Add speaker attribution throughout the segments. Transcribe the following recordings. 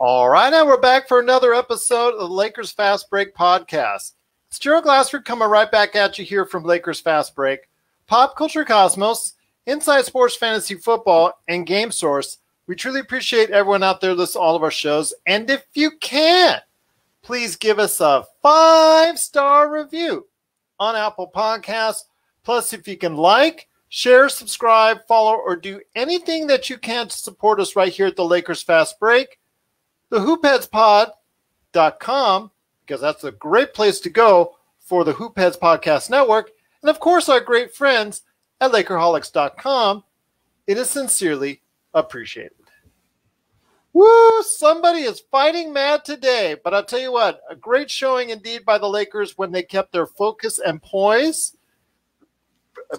Speaker 1: All right, and we're back for another episode of the Lakers Fast Break podcast. It's Gerald Glassford coming right back at you here from Lakers Fast Break. Pop Culture Cosmos, Inside Sports Fantasy Football, and Game Source. We truly appreciate everyone out there listening to all of our shows. And if you can, please give us a 5-star review on Apple Podcasts. Plus, if you can like, share, subscribe, follow, or do anything that you can to support us right here at the Lakers Fast Break, the hoopheadspod.com, because that's a great place to go for the Hoopheads Podcast Network, and of course our great friends at Lakerholics.com. It is sincerely appreciated. Woo! Somebody is fighting mad today, but I'll tell you what, a great showing indeed by the Lakers when they kept their focus and poise,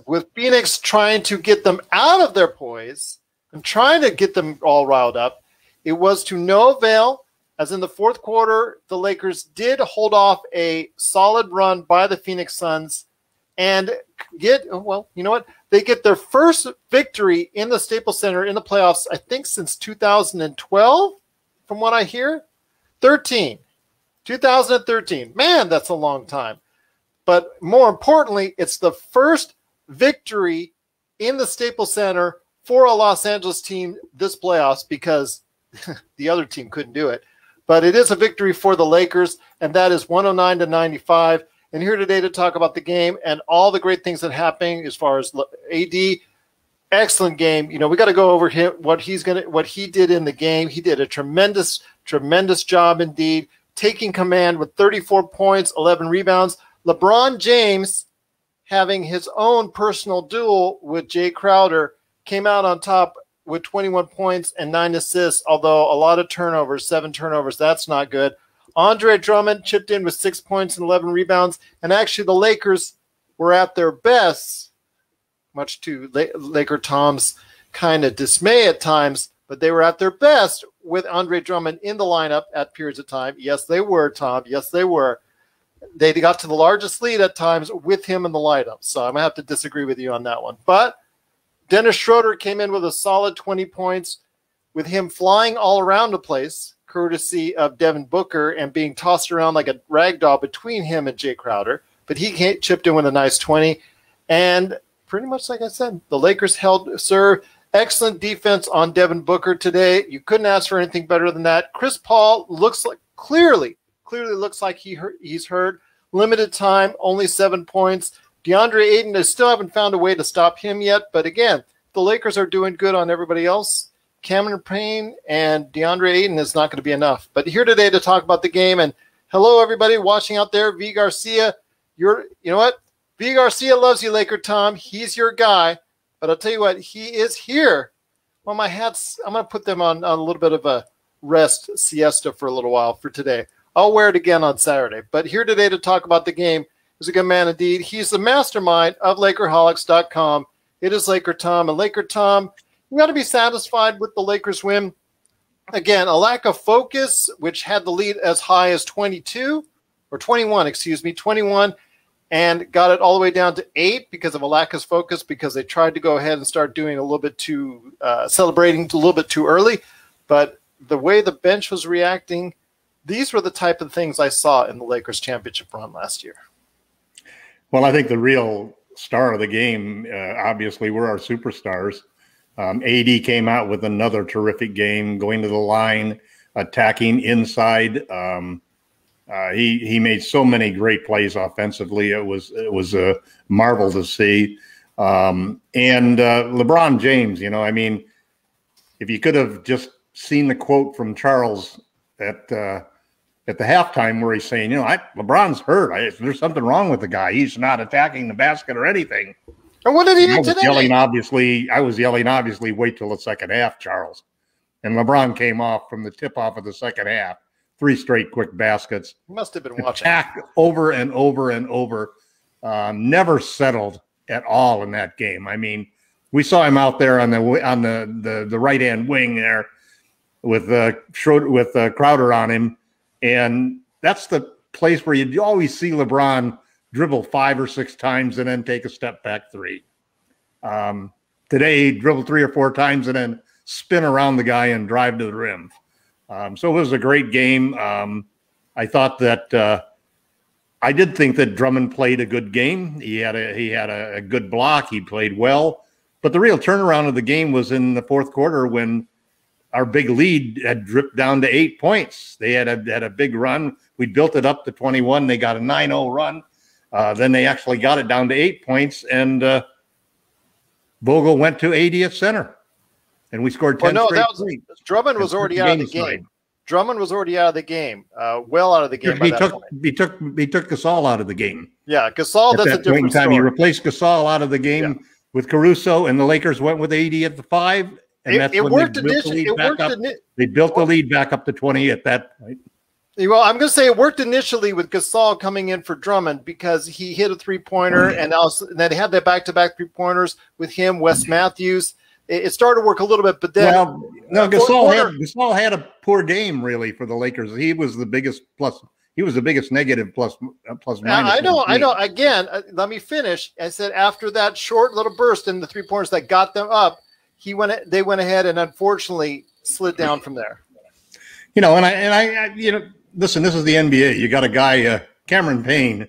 Speaker 1: with Phoenix trying to get them out of their poise and trying to get them all riled up. It was to no avail, as in the fourth quarter, the Lakers did hold off a solid run by the Phoenix Suns and get, well, you know what? They get their first victory in the Staples Center in the playoffs, I think, since 2012, from what I hear. 2013. Man, that's a long time. But more importantly, it's the first victory in the Staples Center for a Los Angeles team this playoffs, because the other team couldn't do it. But it is a victory for the Lakers, and that is 109-95. And here today to talk about the game and all the great things that happened as far as AD. Excellent game. You know, we got to go over what he did in the game. He did a tremendous job indeed, taking command with 34 points, 11 rebounds. LeBron James, having his own personal duel with Jay Crowder, came out on top with 21 points and 9 assists, although a lot of turnovers, 7 turnovers. That's not good. Andre Drummond chipped in with 6 points and 11 rebounds. And actually the Lakers were at their best, much to LakerTom's kind of dismay at times, but they were at their best with Andre Drummond in the lineup at periods of time. Yes, they were, Tom. Yes, they were. They got to the largest lead at times with him in the lineup. So I'm going to have to disagree with you on that one. But Dennis Schroeder came in with a solid 20 points, with him flying all around the place, courtesy of Devin Booker, and being tossed around like a rag doll between him and Jay Crowder. But he chipped in with a nice 20. And pretty much like I said, the Lakers held serve. Excellent defense on Devin Booker today. You couldn't ask for anything better than that. Chris Paul looks like clearly looks like he's hurt. Limited time, only 7 points. DeAndre Ayton, they still haven't found a way to stop him yet. But again, the Lakers are doing good on everybody else. Cameron Payne and DeAndre Ayton is not going to be enough. But here today to talk about the game. And hello, everybody watching out there. V. Garcia, you know what? V. Garcia loves you, LakerTom. He's your guy. But I'll tell you what, he is here. Well, my hats, I'm going to put them on a little bit of a rest siesta for a little while for today. I'll wear it again on Saturday. But here today to talk about the game is a good man indeed. He's the mastermind of Lakerholics.com. It is LakerTom. And LakerTom, you got to be satisfied with the Lakers win. Again, a lack of focus, which had the lead as high as 21, and got it all the way down to 8 because of a lack of focus, because they tried to go ahead and start doing a little bit too, celebrating a little bit too early. But the way the bench was reacting, these were the type of things I saw in the Lakers championship run last year.
Speaker 2: Well, I think the real star of the game, obviously, were our superstars. AD came out with another terrific game, going to the line, attacking inside. He made so many great plays offensively. It was a marvel to see. And LeBron James, you know, I mean, if you could have just seen the quote from Charles at the halftime where he's saying, you know, LeBron's hurt. There's something wrong with the guy. He's not attacking the basket or anything.
Speaker 1: And what did he do today?
Speaker 2: I was yelling, obviously, wait till the second half, Charles. And LeBron came off from the tip-off of the second half. 3 straight quick baskets.
Speaker 1: He must have been watching.
Speaker 2: Attacked over and over and over. Never settled at all in that game. I mean, we saw him out there on the right-hand wing there with Crowder on him. And that's the place where you always see LeBron dribble 5 or 6 times and then take a step back 3. Today, he dribbled 3 or 4 times and then spin around the guy and drive to the rim. So it was a great game. I thought that I did think that Drummond played a good game. He had a good block. He played well. But the real turnaround of the game was in the fourth quarter when our big lead had dripped down to 8 points. They had a big run. We built it up to 21. They got a 9-0 run. Then they actually got it down to 8 points, and Vogel went to 80 at center, and we scored 10 straight.
Speaker 1: Drummond was already out of the game. Drummond was already out of the game, well out of the game. He
Speaker 2: took Gasol out of the game.
Speaker 1: Yeah, Gasol. That's a different story.
Speaker 2: He replaced Gasol out of the game with Caruso, and the Lakers went with 80 at the 5. And that's when they built the lead back up to 20 at that point.
Speaker 1: Well, I'm going to say it worked initially with Gasol coming in for Drummond because he hit a three-pointer, and then they had that back-to-back three-pointers with him, Wes Matthews. It started to work a little bit, but then
Speaker 2: Gasol had a poor game really for the Lakers. He was the biggest plus. He was the biggest negative plus minus.
Speaker 1: I know. Again, let me finish. I said after that short little burst in the three-pointers that got them up, they went ahead and unfortunately slid down from there.
Speaker 2: Listen, this is the NBA. You got a guy, Cameron Payne.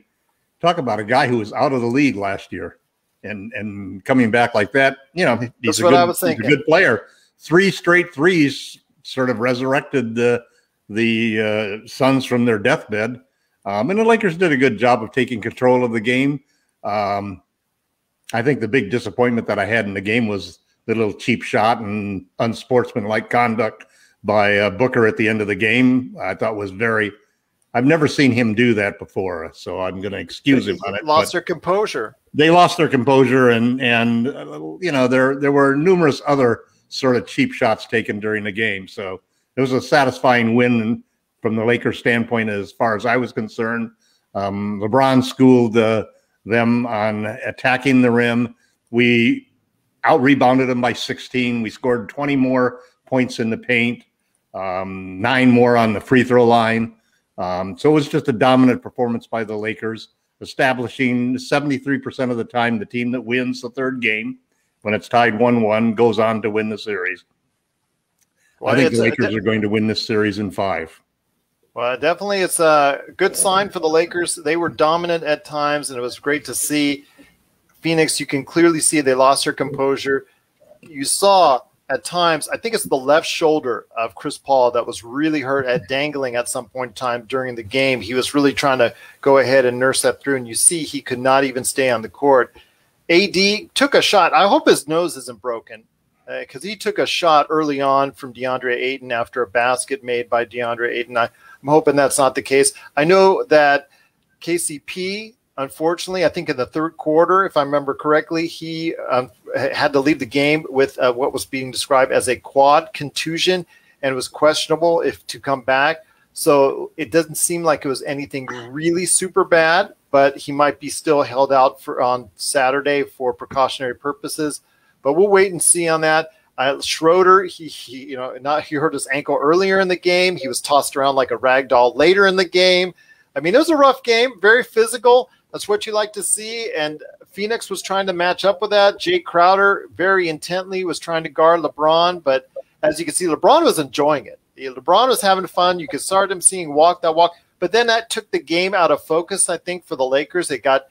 Speaker 2: Talk about a guy who was out of the league last year and coming back like that. He's a good player. 3 straight threes sort of resurrected the Suns from their deathbed. And the Lakers did a good job of taking control of the game. I think the big disappointment that I had in the game was the little cheap shot and unsportsmanlike conduct by Booker at the end of the game. I thought was I've never seen him do that before, so I'm going to excuse him on it.
Speaker 1: Lost their composure.
Speaker 2: They lost their composure, and there were numerous other sort of cheap shots taken during the game. So it was a satisfying win from the Lakers' standpoint as far as I was concerned. LeBron schooled them on attacking the rim. We out-rebounded them by 16. We scored 20 more points in the paint, 9 more on the free throw line. So it was just a dominant performance by the Lakers, establishing 73% of the time the team that wins the third game, when it's tied 1-1, goes on to win the series. Well, I think the Lakers are going to win this series in 5.
Speaker 1: Well, definitely it's a good sign for the Lakers. They were dominant at times, and it was great to see. Phoenix, you can clearly see they lost their composure. You saw at times, I think it's the left shoulder of Chris Paul that was really hurt at dangling at some point in time during the game. He was really trying to go ahead and nurse that through, and you see he could not even stay on the court. AD took a shot. I hope his nose isn't broken because he took a shot early on from DeAndre Ayton after a basket made by DeAndre Ayton. I'm hoping that's not the case. I know that KCP, unfortunately, I think in the third quarter, if I remember correctly, he had to leave the game with what was being described as a quad contusion, and it was questionable if to come back. So it doesn't seem like it was anything really super bad, but he might be still held out on Saturday for precautionary purposes. But we'll wait and see on that. Schroeder, he hurt his ankle earlier in the game. He was tossed around like a rag doll later in the game. I mean, it was a rough game, very physical. That's what you like to see. And Phoenix was trying to match up with that. Jay Crowder very intently was trying to guard LeBron. But as you can see, LeBron was enjoying it. LeBron was having fun. You could start him seeing that walk. But then that took the game out of focus, I think, for the Lakers. They got,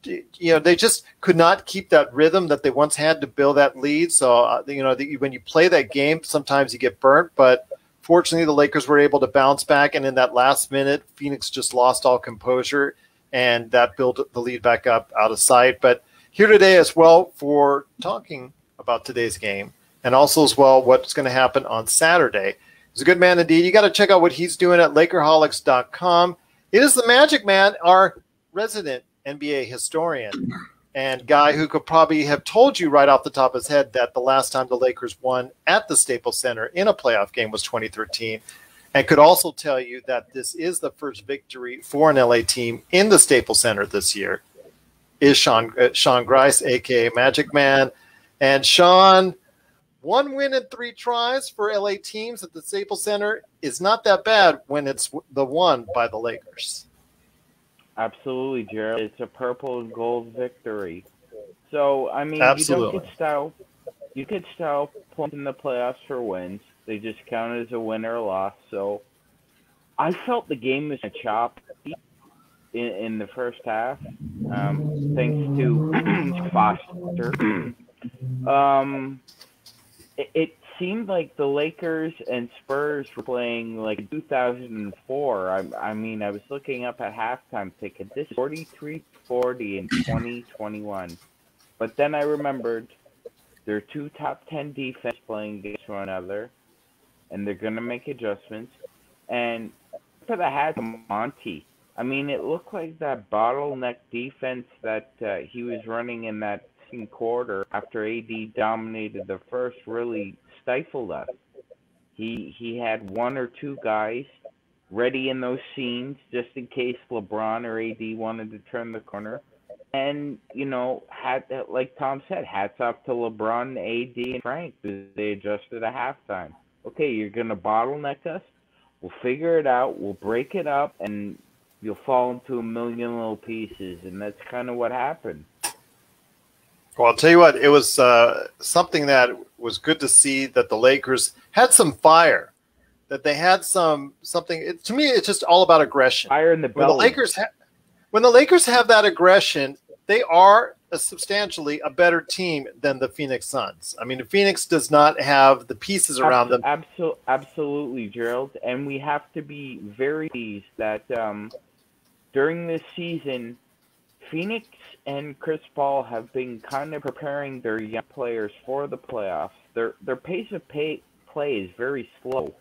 Speaker 1: they just could not keep that rhythm that they once had to build that lead. So, when you play that game, sometimes you get burnt. But fortunately, the Lakers were able to bounce back. And in that last minute, Phoenix just lost all composure. And that built the lead back up out of sight. But here today as well for talking about today's game and also as well what's going to happen on Saturday. He's a good man indeed. You got to check out what he's doing at Lakerholics.com. It is the Magic Man, our resident NBA historian and guy who could probably have told you right off the top of his head that the last time the Lakers won at the Staples Center in a playoff game was 2013. And could also tell you that this is the first victory for an LA team in the Staples Center this year. Is Sean Grice, a.k.a. Magic Man. And Sean, 1 win in 3 tries for LA teams at the Staples Center is not that bad when it's the one by the Lakers.
Speaker 3: Absolutely, Gerald. It's a purple and gold victory. So, I mean,
Speaker 1: absolutely.
Speaker 3: You could style points in the playoffs for wins. They just count as a win or a loss. So I felt the game was choppy in the first half, thanks to Foster. It seemed like the Lakers and Spurs were playing like 2004. I mean, I was looking up at halftime thinking, this is 43-40 in 2021. But then I remembered there are two top 10 defense playing against one another, and they're going to make adjustments. And for the hat, Monty, I mean, it looked like that bottleneck defense that he was running in that second quarter after AD dominated the first really stifled us. He had one or two guys ready in those seams just in case LeBron or AD wanted to turn the corner. And, you know, like Tom said, hats off to LeBron, AD, and Frank. They adjusted at halftime. Okay, you're going to bottleneck us. We'll figure it out. We'll break it up, and you'll fall into a million little pieces. And that's kind of what happened.
Speaker 1: Well, I'll tell you what, it was something that was good to see, that the Lakers had some fire, that they had something. To me, it's just all about aggression.
Speaker 3: Fire in the belly.
Speaker 1: When the Lakers have that aggression, they are substantially a better team than the Phoenix Suns. I mean, the Phoenix does not have the pieces around them.
Speaker 3: Absolutely, Gerald. And we have to be very pleased that during this season, Phoenix and Chris Paul have been kind of preparing their young players for the playoffs. Their pace of play is very slow.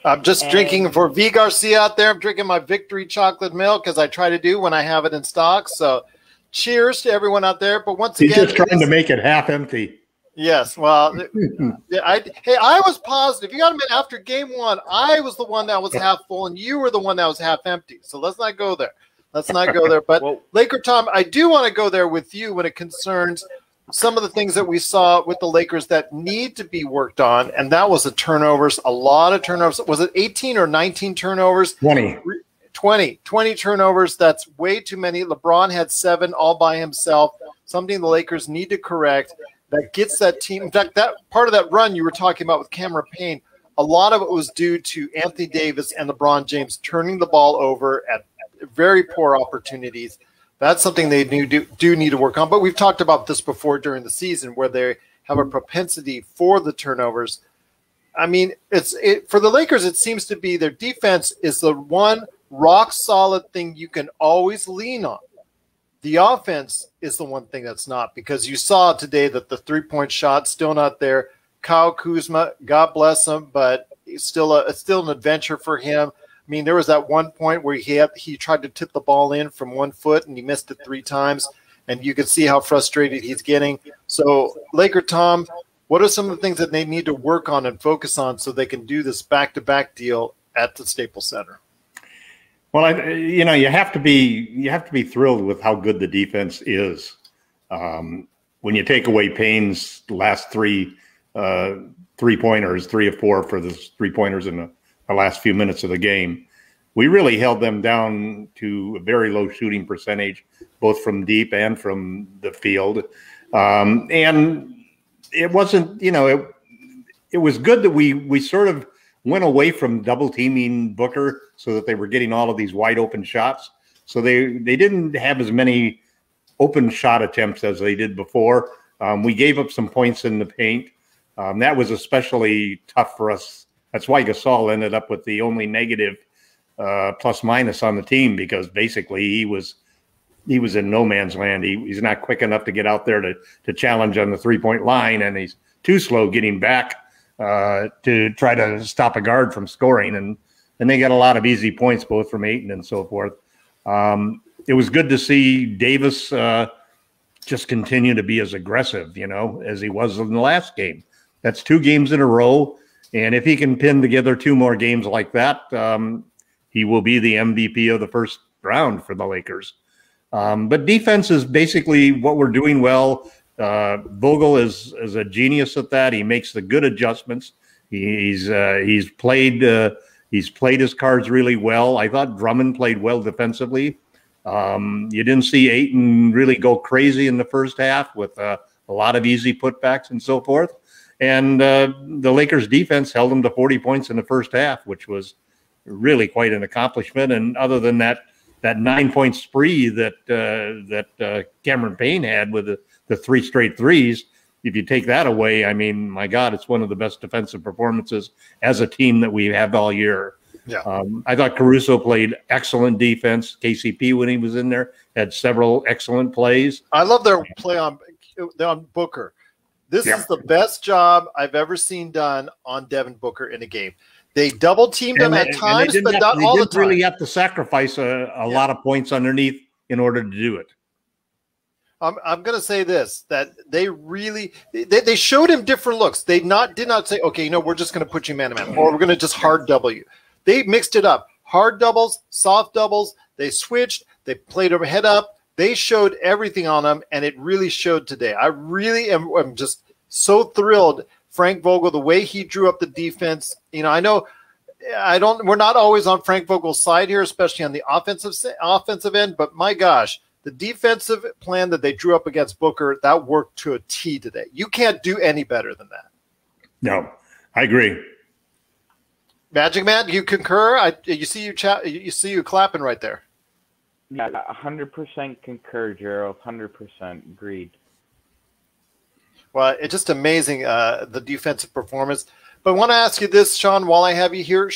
Speaker 1: I'm just drinking for V. Garcia out there. I'm drinking my Victory chocolate milk, as I try to do when I have it in stock. So cheers to everyone out there. But once again,
Speaker 2: he's just trying to make it half empty.
Speaker 1: Yes. Well, I was positive. You got to admit, after game one, I was the one that was half full and you were the one that was half empty. So let's not go there. But well, LakerTom, I do want to go there with you when it concerns some of the things that we saw with the Lakers that need to be worked on, and that was the turnovers, a lot of turnovers. Was it 18 or 19 turnovers? 20 turnovers. That's way too many. LeBron had 7 all by himself, something the Lakers need to correct that gets that team. In fact, that part of that run you were talking about with Cameron Payne, a lot of it was due to Anthony Davis and LeBron James turning the ball over at very poor opportunities. That's something they do need to work on. But we've talked about this before during the season, where they have a propensity for the turnovers. I mean, for the Lakers, it seems to be their defense is the one rock-solid thing you can always lean on. The offense is the one thing that's not, because you saw today that the three-point shot's still not there. Kyle Kuzma, God bless him, but it's still an adventure for him. I mean, there was that one point where he tried to tip the ball in from 1 foot and he missed it 3 times, and you could see how frustrated he's getting. So, LakerTom, what are some of the things that they need to work on and focus on so they can do this back-to-back deal at the Staples Center?
Speaker 2: Well, you have to be thrilled with how good the defense is. When you take away Payne's last 3 3-pointers, 3 of 4 for the 3-pointers in the last few minutes of the game, we really held them down to a very low shooting percentage, both from deep and from the field. And it wasn't, it was good that we sort of went away from double teaming Booker so that they were getting all of these wide open shots. So they didn't have as many open shot attempts as they did before. We gave up some points in the paint. That was especially tough for us. That's why Gasol ended up with the only negative plus minus on the team, because basically he was in no man's land. He's not quick enough to get out there to challenge on the 3-point line, and he's too slow getting back to try to stop a guard from scoring. And they got a lot of easy points, both from Ayton and so forth. It was good to see Davis just continue to be as aggressive, as he was in the last game. That's 2 games in a row. And if he can pin together 2 more games like that, he will be the MVP of the first round for the Lakers. But defense is basically what we're doing well. Vogel is a genius at that. He makes the good adjustments. He's played his cards really well. I thought Drummond played well defensively. You didn't see Ayton really go crazy in the first half with a lot of easy putbacks and so forth. And the Lakers defense held them to 40 points in the first half, which was really quite an accomplishment. And other than that 9-point spree that Cameron Payne had with the 3 straight threes, if you take that away, I mean, my God, it's one of the best defensive performances as a team that we have all year.
Speaker 1: Yeah.
Speaker 2: I thought Caruso played excellent defense. KCP, when he was in there, had several excellent plays.
Speaker 1: I love their play on Booker. This is the best job I've ever seen done on Devin Booker in a game. They double teamed him at times, but not all the time.
Speaker 2: They really have to sacrifice a lot of points underneath in order to do it.
Speaker 1: I'm going to say this, that they really they showed him different looks. They did not say, okay, we're just going to put you man-to-man, or we're going to just hard double you. They mixed it up. Hard doubles, soft doubles. They switched. They played him head up. They showed everything on him, and it really showed today. I really am just so thrilled. Frank Vogel, the way he drew up the defense. I know we're not always on Frank Vogel's side here, especially on the offensive end, but my gosh, the defensive plan that they drew up against Booker, that worked to a T today. You can't do any better than that.
Speaker 2: No, I agree.
Speaker 1: MagicMan, do you concur? You see you clapping right there.
Speaker 3: Yeah, 100% concur, Gerald. 100% agreed.
Speaker 1: Well, it's just amazing, the defensive performance. But I want to ask you this, Sean, while I have you here.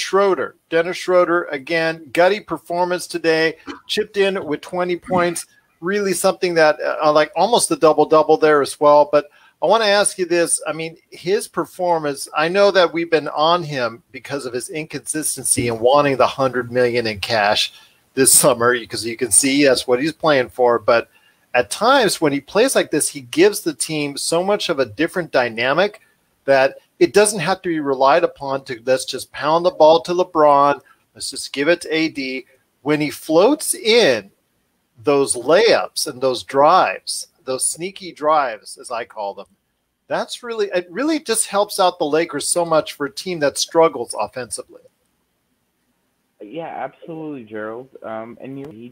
Speaker 1: Dennis Schroeder, again, gutty performance today, chipped in with 20 points. Really something that, like almost a double-double there as well. But I want to ask you this. I mean, his performance, I know that we've been on him because of his inconsistency and wanting the $100 million in cash this summer, because you can see that's what he's playing for. But at times when he plays like this, he gives the team so much of a different dynamic that it doesn't have to be relied upon to let's just pound the ball to LeBron. Let's just give it to AD. When he floats in those layups and those drives, those sneaky drives, as I call them, it really just helps out the Lakers so much for a team that struggles offensively.
Speaker 3: Yeah, absolutely, Gerald. And he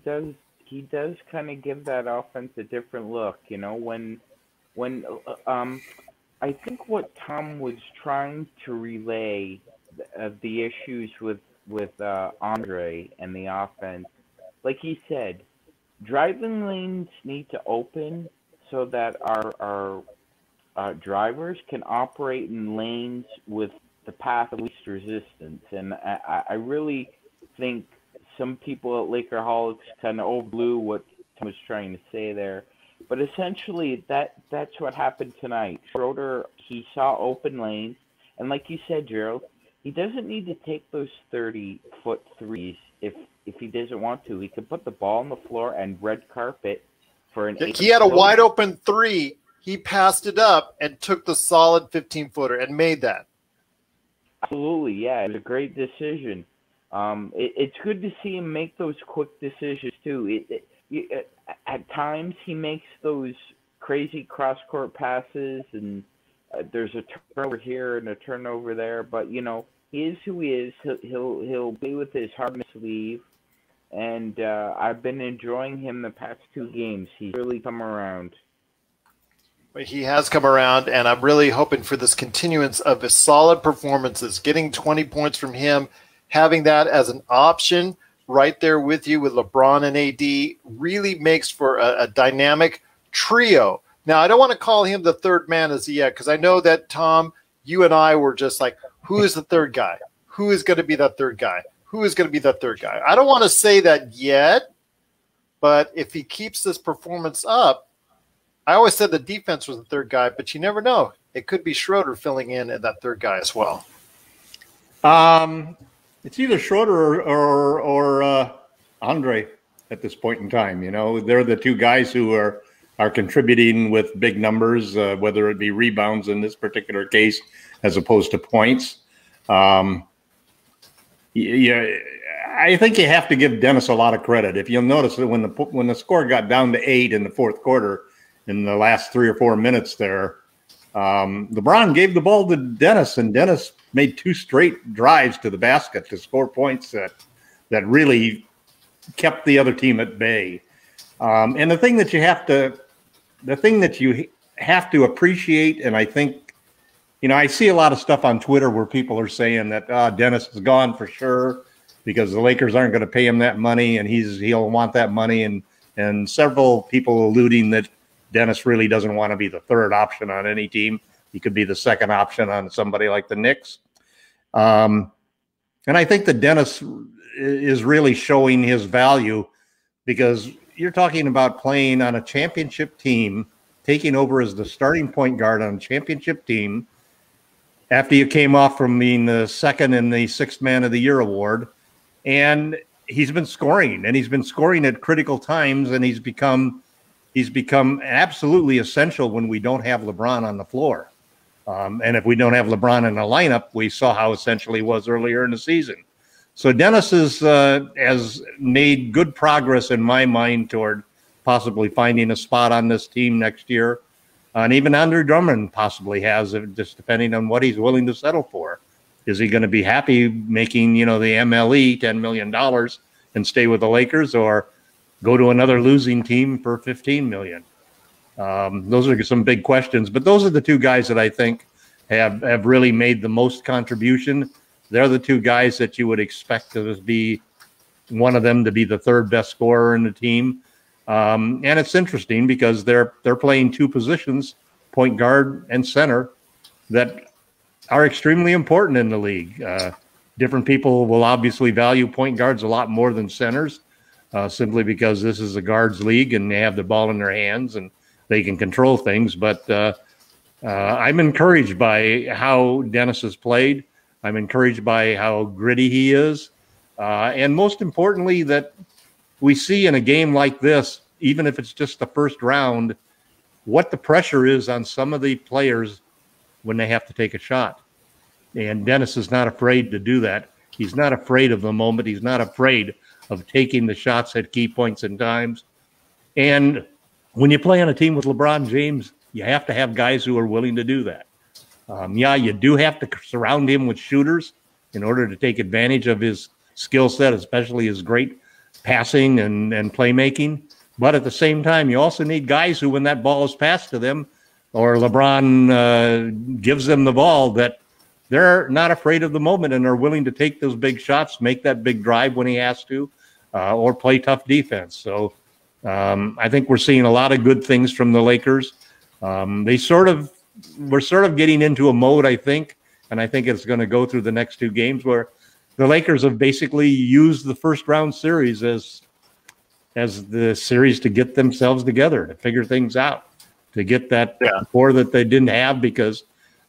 Speaker 3: does kind of give that offense a different look. When I think what Tom was trying to relay the issues with Andre and the offense, like he said, driving lanes need to open so that our drivers can operate in lanes with the path of least resistance. And I really think some people at Lakerholics kind of overblew what Tom was trying to say there. But essentially, that's what happened tonight. Schroeder, he saw open lanes. And like you said, Gerald, he doesn't need to take those 30-foot threes if he doesn't want to. He can put the ball on the floor and red carpet for an 8.
Speaker 1: He had a wide open 3. He passed it up and took the solid 15-footer and made that.
Speaker 3: Absolutely, yeah. It was a great decision. It's good to see him make those quick decisions, too. At times, he makes those crazy cross-court passes, and there's a turnover here and a turnover there. But, he is who he is. He'll play with his heart on his sleeve. And I've been enjoying him the past 2 games. He's really come around.
Speaker 1: He has come around, and I'm really hoping for this continuance of his solid performances, getting 20 points from him, having that as an option right there with you with LeBron and AD really makes for a dynamic trio. Now, I don't want to call him the third man as yet, because I know that, Tom, you and I were just like, who is the third guy? Who is going to be that third guy? Who is going to be that third guy? I don't want to say that yet, but if he keeps this performance up, I always said the defense was the third guy, but you never know. It could be Schroeder filling in at that third guy as well.
Speaker 2: It's either Schroeder or Andre at this point in time. They're the 2 guys who are contributing with big numbers, whether it be rebounds in this particular case as opposed to points. I think you have to give Dennis a lot of credit. If you'll notice that when the score got down to 8 in the fourth quarter, in the last 3 or 4 minutes there, LeBron gave the ball to Dennis, and Dennis made 2 straight drives to the basket to score points that really kept the other team at bay. And the thing that you have to appreciate, and I think You know, I see a lot of stuff on Twitter where people are saying that Dennis is gone for sure because the Lakers aren't going to pay him that money, and he'll want that money, and several people alluding that Dennis really doesn't want to be the third option on any team. He could be the second option on somebody like the Knicks. And I think that Dennis is really showing his value because you're talking about playing on a championship team, taking over as the starting point guard on a championship team after you came off from being the second in the Sixth Man of the Year award. And he's been scoring, and he's been scoring at critical times, and he's become absolutely essential when we don't have LeBron on the floor. And if we don't have LeBron in the lineup, we saw how essential he was earlier in the season. So Dennis has made good progress in my mind toward possibly finding a spot on this team next year. And even Andre Drummond possibly has, just depending on what he's willing to settle for. Is he going to be happy making, the MLE $10 million and stay with the Lakers, or go to another losing team for $15 million? Those are some big questions, but those are the two guys that I think have really made the most contribution. They're the two guys that you would expect to be one of them to be the third best scorer in the team. And it's interesting because they're playing two positions, point guard and center, that are extremely important in the league. Different people will obviously value point guards a lot more than centers, simply because this is a guards league and they have the ball in their hands and they can control things. But I'm encouraged by how Dennis has played. I'm encouraged by how gritty he is. And most importantly, that we see in a game like this, even if it's just the first round, what the pressure is on some of the players when they have to take a shot. And Dennis is not afraid to do that. He's not afraid of the moment. He's not afraid of taking the shots at key points and times. And when you play on a team with LeBron James, you have to have guys who are willing to do that. Yeah, you do have to surround him with shooters in order to take advantage of his skill set, especially his great passing and playmaking. But at the same time, you also need guys who, when that ball is passed to them or LeBron gives them the ball, that they're not afraid of the moment and are willing to take those big shots, make that big drive when he has to, or play tough defense. So I think we're seeing a lot of good things from the Lakers. We're sort of getting into a mode, I think, and I think it's going to go through the next two games where the Lakers have basically used the first round series as the series to get themselves together, to figure things out, to get that core that they didn't have because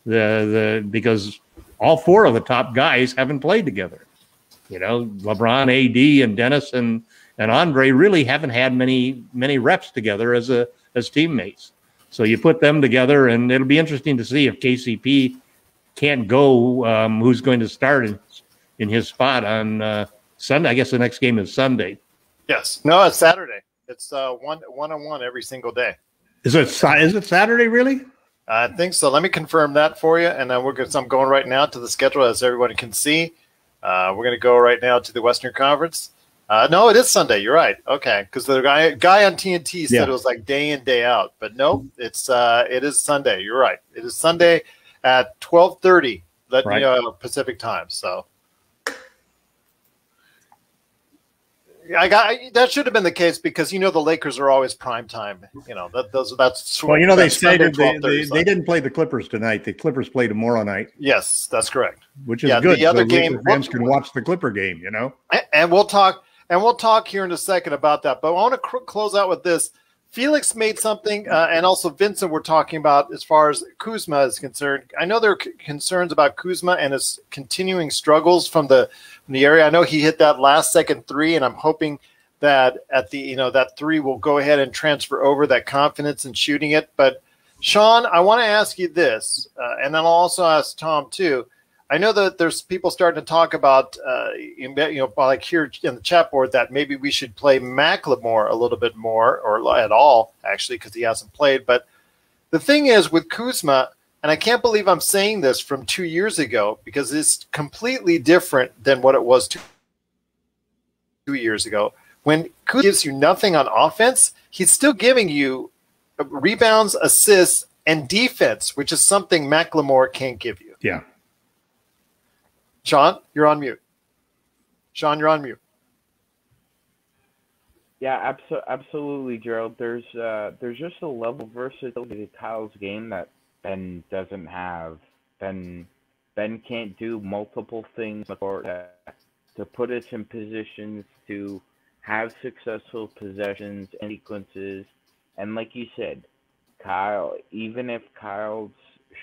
Speaker 2: because all four of the top guys haven't played together. LeBron, AD, and Dennis and Andre really haven't had many reps together as teammates. So you put them together, and it'll be interesting to see if KCP can't go, who's going to start in his spot on Sunday. I guess the next game is Sunday. Yes.
Speaker 1: No, it's Saturday. It's one-on-one every single day.
Speaker 2: Is it Saturday, really?
Speaker 1: I think so. Let me confirm that for you, and then I'm going right now to the schedule, as everyone can see. We're going to go right now to the Western Conference. No, it is Sunday. You're right. Okay, because the guy on TNT said it was like day in, day out, but no, it is Sunday. You're right. It is Sunday at 12:30 Pacific time. So that should have been the case because the Lakers are always prime time. That's
Speaker 2: well. They stated they didn't play the Clippers tonight. The Clippers play tomorrow night.
Speaker 1: Yes, that's correct.
Speaker 2: Which is good.
Speaker 1: The other game,
Speaker 2: fans can watch the Clipper game.
Speaker 1: And we'll talk here in a second about that. But I want to close out with this. Felix made something, and also Vincent were talking about as far as Kuzma is concerned. I know there are concerns about Kuzma and his continuing struggles from the area. I know he hit that last second three, and I'm hoping that at the that three will go ahead and transfer over that confidence in shooting it. But Sean, I want to ask you this, and then I'll also ask Tom too. I know that there's people starting to talk about, like here in the chat board, that maybe we should play Macklemore a little bit more, or at all, actually, because he hasn't played. But the thing is with Kuzma, and I can't believe I'm saying this from 2 years ago, because it's completely different than what it was 2 years ago. When Kuzma gives you nothing on offense, he's still giving you rebounds, assists, and defense, which is something McLemore can't give you.
Speaker 2: Yeah.
Speaker 1: Sean, you're on mute. Sean, you're on mute.
Speaker 3: Yeah, absolutely, Gerald. There's just a level of versatility to Kyle's game that Ben doesn't have. Ben can't do multiple things on the court to put us in positions to have successful possessions and sequences. And like you said, Kyle, even if Kyle's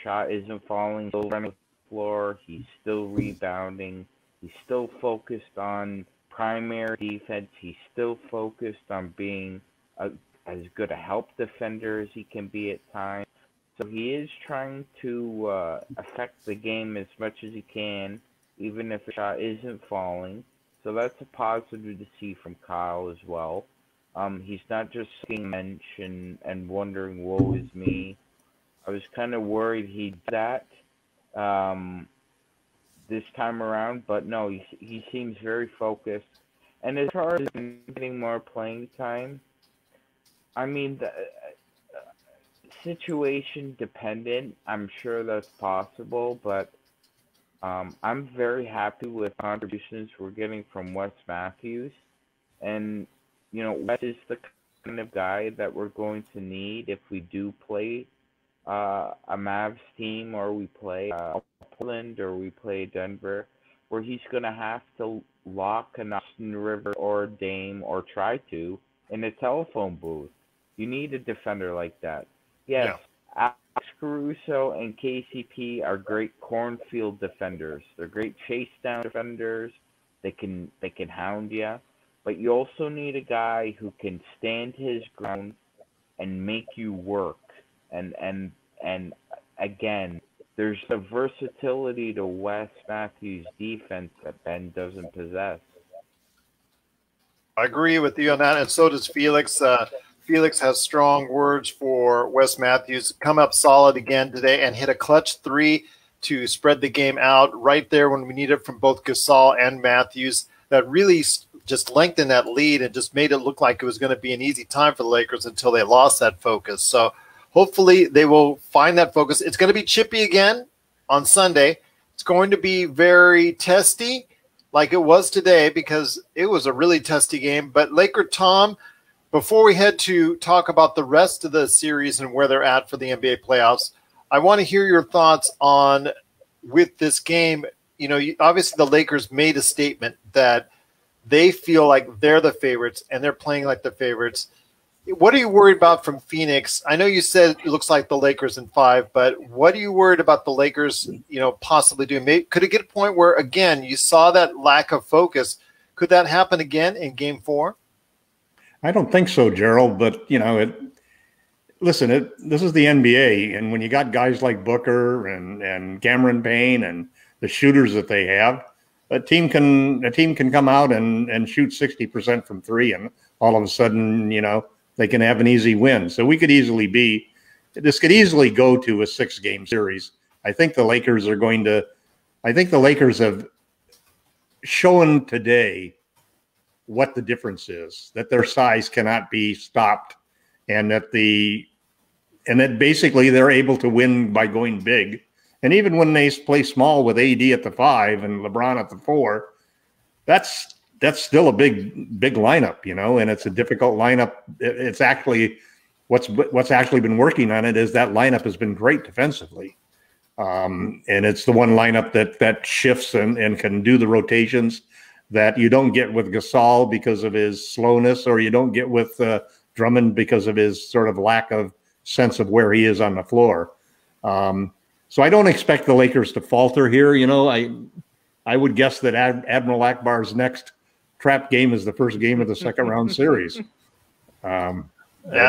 Speaker 3: shot isn't falling, still running the floor, he's still rebounding, he's still focused on primary defense, he's still focused on being as good a help defender as he can be at times. So he is trying to affect the game as much as he can, even if the shot isn't falling. So that's a positive to see from Kyle as well. He's not just sitting bench and wondering, woe is me. I was kind of worried he'd do that this time around, but no, he seems very focused. And as far as getting more playing time, I mean, situation dependent, I'm sure that's possible, but I'm very happy with contributions we're getting from Wes Matthews. And, you know, Wes is the kind of guy that we're going to need if we do play a Mavs team, or we play Portland, or we play Denver, where he's going to have to lock an Austin River or Dame, or try to, in a telephone booth. You need a defender like that. Yes, yeah. Alex Caruso and KCP are great cornfield defenders. They're great chase down defenders. They can hound you, but you also need a guy who can stand his ground and make you work. And again, there's the versatility to Wes Matthews' defense that Ben doesn't possess.
Speaker 1: I agree with you on that, and so does Felix. Felix has strong words for Wes Matthews. Come up solid again today and hit a clutch three to spread the game out right there when we need it from both Gasol and Matthews. That really just lengthened that lead and just made it look like it was going to be an easy time for the Lakers until they lost that focus. So hopefully they will find that focus. It's going to be chippy again on Sunday. It's going to be very testy like it was today because it was a really testy game. But LakerTom, before we head to talk about the rest of the series and where they're at for the NBA playoffs, I want to hear your thoughts on with this game. You know, obviously the Lakers made a statement that they feel like they're the favorites and they're playing like the favorites. What are you worried about from Phoenix? I know you said it looks like the Lakers in 5, but what are you worried about the Lakers, you know, possibly doing? Could it get a point where, again, you saw that lack of focus? Could that happen again in Game 4?
Speaker 2: I don't think so, Gerald, but, you know, this is the NBA, and when you got guys like Booker and Cameron Payne and the shooters that they have, a team can come out and shoot 60% from three, and all of a sudden, you know, they can have an easy win. So this could easily go to a 6-game series. I think the Lakers have shown today what the difference is, that their size cannot be stopped, and that basically they're able to win by going big. And even when they play small with AD at the 5 and LeBron at the 4, that's still a big lineup, you know, and it's a difficult lineup. It's actually what's actually been working on it is that lineup has been great defensively. And it's the one lineup that shifts and can do the rotations that you don't get with Gasol because of his slowness, or you don't get with Drummond because of his sort of lack of sense of where he is on the floor. So I don't expect the Lakers to falter here. You know, I would guess that Admiral Akbar's next trap game is the first game of the second round series.
Speaker 1: Yeah,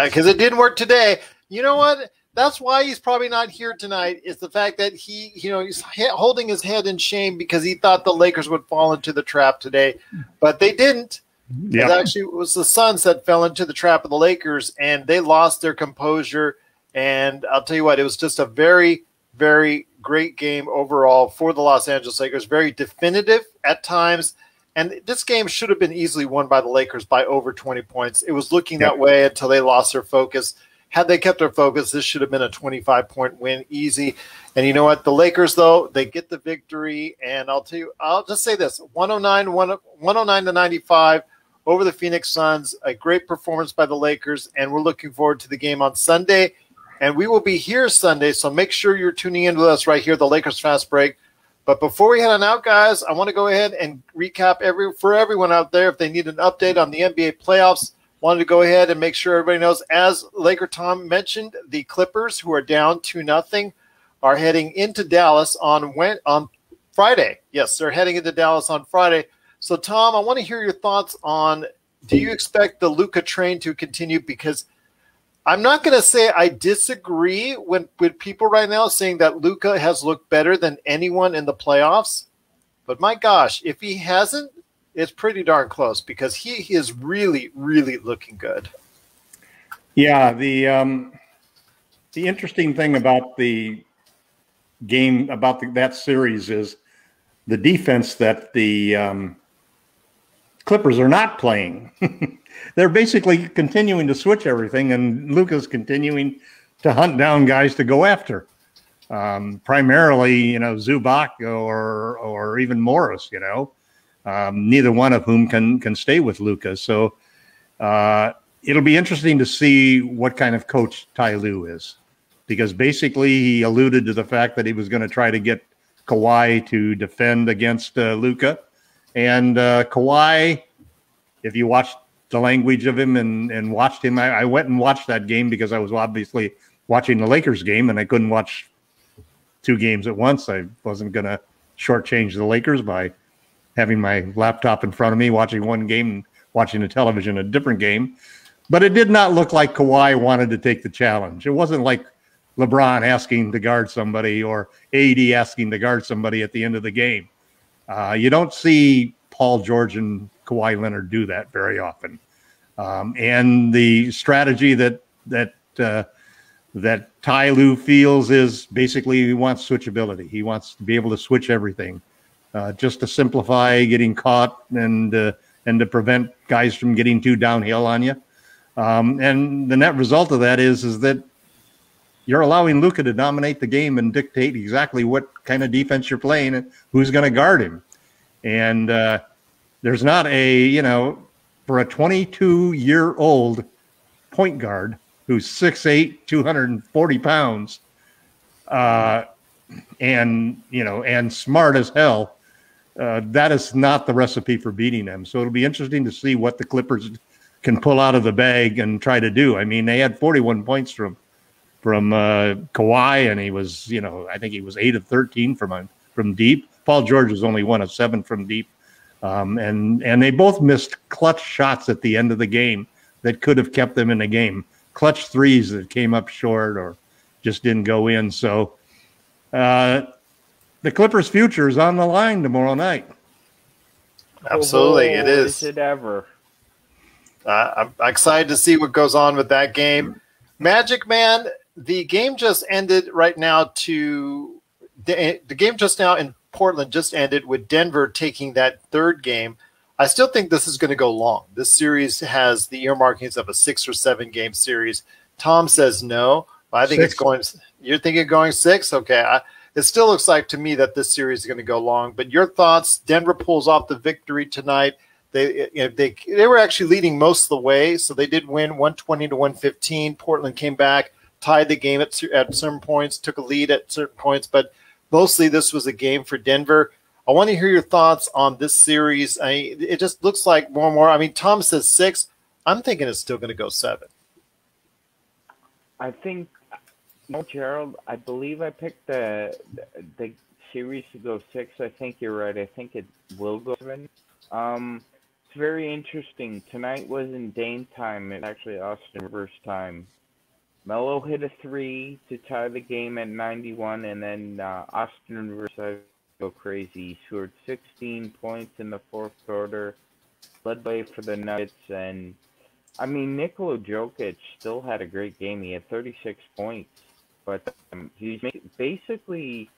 Speaker 1: because it didn't work today. You know what? That's why he's probably not here tonight, is the fact that he's holding his head in shame because he thought the Lakers would fall into the trap today, but they didn't. Yep. It was the Suns that fell into the trap of the Lakers, and they lost their composure. And I'll tell you what, it was just a very, very great game overall for the Los Angeles Lakers. Very definitive at times. And this game should have been easily won by the Lakers by over 20 points. It was looking that way until they lost their focus. had they kept their focus, this should have been a 25-point win, easy. And you know what? The Lakers, though, they get the victory. And I'll tell you, I'll just say this: 109 to 95 over the Phoenix Suns. A great performance by the Lakers, and we're looking forward to the game on Sunday. And we will be here Sunday, so make sure you're tuning in with us right here, the Lakers Fast Break. But before we head on out, guys, I want to go ahead and recap for everyone out there, if they need an update on the NBA playoffs. Wanted to go ahead and make sure everybody knows, as LakerTom mentioned, the Clippers, who are down 2-0, are heading into Dallas on Friday. Yes, they're heading into Dallas on Friday. So, Tom, I want to hear your thoughts on, do you expect the Luka train to continue? Because I'm not going to say I disagree with people right now saying that Luka has looked better than anyone in the playoffs. But my gosh, if he hasn't, it's pretty darn close, because he is really, really looking good.
Speaker 2: Yeah, the interesting thing about the game, about that series, is the defense that the Clippers are not playing. They're basically continuing to switch everything, and Luka's continuing to hunt down guys to go after. Primarily, Zubac or even Morris, neither one of whom can stay with Luka. So it'll be interesting to see what kind of coach Ty Lue is, because basically he alluded to the fact that he was going to try to get Kawhi to defend against Luka. And Kawhi, if you watched the language of him and watched him, I went and watched that game because I was obviously watching the Lakers game, and I couldn't watch two games at once. I wasn't going to shortchange the Lakers by having my laptop in front of me, watching one game and watching the television a different game. But it did not look like Kawhi wanted to take the challenge. It wasn't like LeBron asking to guard somebody or AD asking to guard somebody at the end of the game. You don't see Paul George and Kawhi Leonard do that very often. And the strategy that Ty Lue feels is basically he wants switchability. He wants to be able to switch everything, just to simplify getting caught and to prevent guys from getting too downhill on you. And the net result of that is that you're allowing Luka to dominate the game and dictate exactly what kind of defense you're playing and who's going to guard him. And there's not for a 22-year-old point guard who's 6'8", 240 pounds, and smart as hell, that is not the recipe for beating them. So it'll be interesting to see what the Clippers can pull out of the bag and try to do. I mean, they had 41 points from Kawhi, and he was, I think he was 8 of 13 from deep. Paul George was only 1 of 7 from deep. And they both missed clutch shots at the end of the game that could have kept them in the game. Clutch threes that came up short or just didn't go in. So the Clippers' future is on the line tomorrow night.
Speaker 1: Absolutely, it is.
Speaker 3: Is it ever?
Speaker 1: I'm excited to see what goes on with that game. MagicMan, the game just ended right now the game just now in Portland just ended with Denver taking that third game. I still think this is going to go long. This series has the earmarkings of a 6 or 7 game series. Tom says no. I think 6. It's going. You're thinking going 6? Okay. It still looks like to me that this series is going to go long. But your thoughts? Denver pulls off the victory tonight. They were actually leading most of the way, so they did win 120 to 115. Portland came back, tied the game at certain points, took a lead at certain points, but mostly this was a game for Denver. I want to hear your thoughts on this series. It just looks like more and more. I mean, Tom says 6. I'm thinking it's still going to go 7.
Speaker 3: I think, Gerald, I believe I picked the series to go 6. I think you're right. I think it will go 7. It's very interesting. Tonight wasn't Dame time. It's actually Austin Rivers time. Melo hit a 3 to tie the game at 91, and then Austin Rivers go crazy. He scored 16 points in the fourth quarter, led by for the Nuggets, and I mean, Nikola Jokic still had a great game. He had 36 points, but he's basically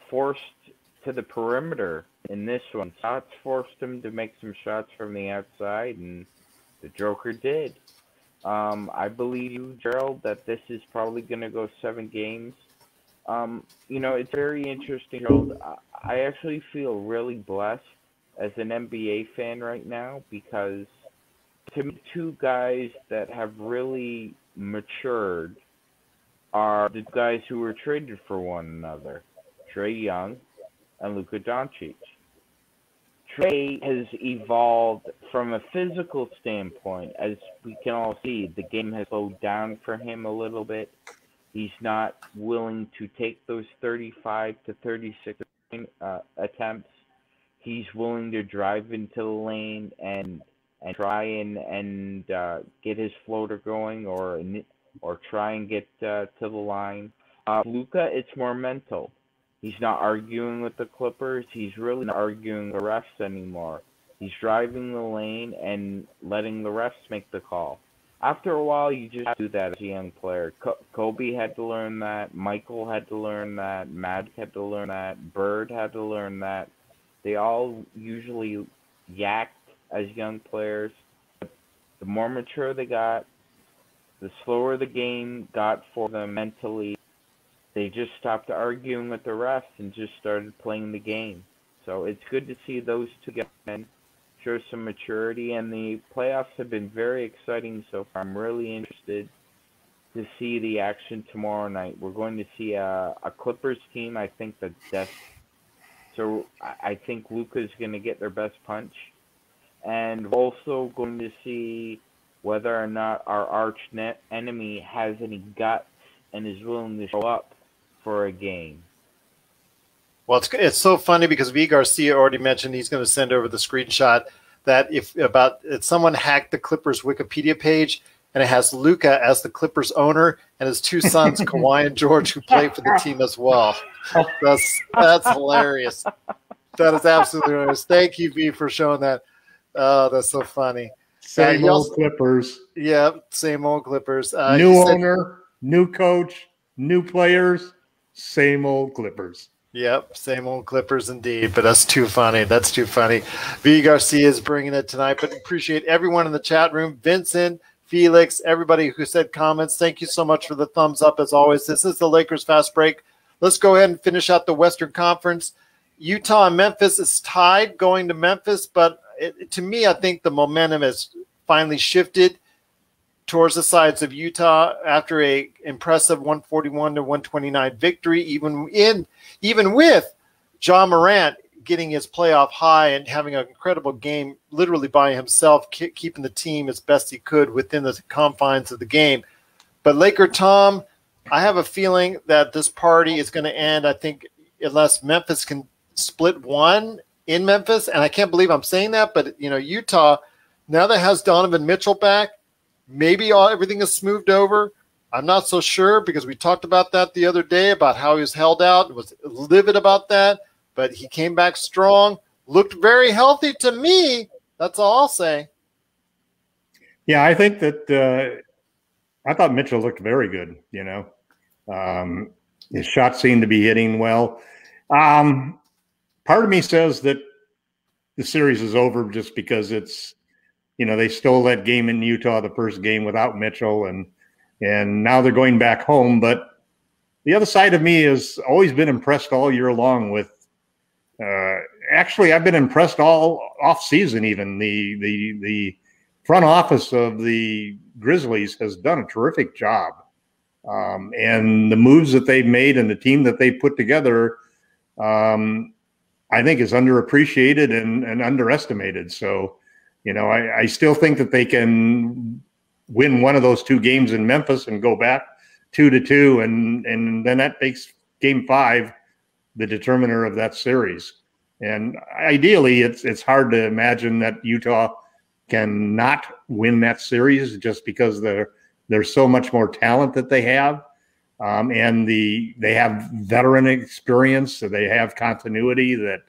Speaker 3: forced to the perimeter in this one. Shots forced him to make some shots from the outside, and the Joker did. I believe you, Gerald, that this is probably going to go 7 games. It's very interesting, Gerald. I actually feel really blessed as an NBA fan right now because to me, 2 guys that have really matured are the guys who were traded for one another, Trey Young and Luka Doncic. Trey has evolved from a physical standpoint, as we can all see. The game has slowed down for him a little bit. He's not willing to take those 35 to 36 attempts. He's willing to drive into the lane and try and get his floater going or try and get to the line. Luka, it's more mental. He's not arguing with the Clippers. He's really not arguing with the refs anymore. He's driving the lane and letting the refs make the call. After a while, you just have to do that as a young player. Kobe had to learn that. Michael had to learn that. Magic had to learn that. Bird had to learn that. They all usually yacked as young players. But the more mature they got, the slower the game got for them mentally. They just stopped arguing with the refs and just started playing the game. So it's good to see those 2 guys show some maturity, and the playoffs have been very exciting so far. I'm really interested to see the action tomorrow night. We're going to see a Clippers team, I think, that's desperate. So I think Luka's going to get their best punch. And we're also going to see whether or not our arch enemy has any guts and is willing to show up for a game.
Speaker 1: Well, it's so funny because V. Garcia already mentioned he's going to send over the screenshot that if someone hacked the Clippers Wikipedia page and it has Luka as the Clippers owner and his 2 sons, Kawhi and George, who play for the team as well. That's hilarious. That is absolutely hilarious. Thank you, V, for showing that. Oh, that's so funny.
Speaker 2: Same old Clippers.
Speaker 1: Yeah, same old Clippers.
Speaker 2: New owner, new coach, new players, same old Clippers.
Speaker 1: Yep, same old Clippers indeed, but that's too funny. That's too funny. V. Garcia is bringing it tonight, but appreciate everyone in the chat room. Vincent, Felix, everybody who said comments. Thank you so much for the thumbs up as always. This is the Lakers Fast Break. Let's go ahead and finish out the Western Conference. Utah and Memphis is tied going to Memphis, but to me, I think the momentum has finally shifted towards the sides of Utah after a impressive 141-129 victory, even with Ja Morant getting his playoff high and having an incredible game literally by himself, keeping the team as best he could within the confines of the game. But LakerTom, I have a feeling that this party is going to end, I think, unless Memphis can split one in Memphis. And I can't believe I'm saying that, but Utah, now that has Donovan Mitchell back, maybe everything is smoothed over. I'm not so sure because we talked about that the other day about how he was held out, was livid about that, but he came back strong, looked very healthy to me. That's all I'll say.
Speaker 2: Yeah, I think that I thought Mitchell looked very good, His shots seemed to be hitting well. Part of me says that the series is over just because it's, they stole that game in Utah, the first game without Mitchell, and now they're going back home. But the other side of me has always been impressed all year long with. Actually, I've been impressed all off season. Even the front office of the Grizzlies has done a terrific job, and the moves that they've made and the team that they put together, I think is underappreciated and underestimated. So. I still think that they can win one of those 2 games in Memphis and go back 2-2, and then that makes Game 5 the determiner of that series. And ideally, it's hard to imagine that Utah can not win that series just because there's so much more talent that they have, and they have veteran experience, so they have continuity that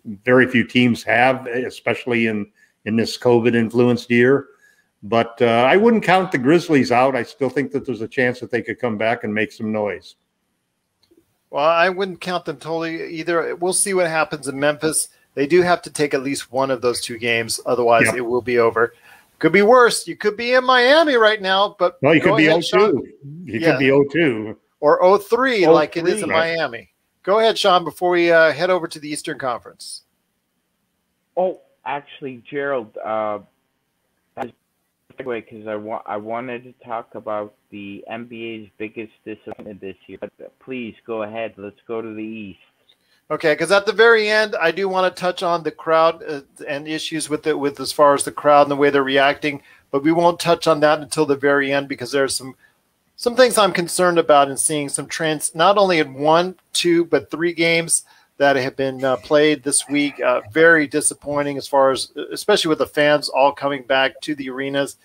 Speaker 2: very few teams have, especially in this COVID-influenced year. But I wouldn't count the Grizzlies out. I still think that there's a chance that they could come back and make some noise.
Speaker 1: Well, I wouldn't count them totally either. We'll see what happens in Memphis. They do have to take at least one of those 2 games. Otherwise, It will be over. Could be worse. You could be in Miami right now, but
Speaker 2: well, you could be
Speaker 1: ahead,
Speaker 2: 0-2.
Speaker 1: Sean.
Speaker 2: You could be 0-2.
Speaker 1: Or 0-3 like it is in
Speaker 2: right.
Speaker 1: Miami. Go ahead, Sean, before we head over to the Eastern Conference.
Speaker 3: Oh, actually, Gerald, because I wanted to talk about the NBA's biggest disappointment this year. But please go ahead. Let's go to the East.
Speaker 1: Okay, because at the very end, I do want to touch on the crowd and issues with as far as the crowd and the way they're reacting. But we won't touch on that until the very end because there's some things I'm concerned about in seeing some trends, not only in 1, 2, but 3 games that have been played this week. Very disappointing as far as, especially with the fans all coming back to the arenas.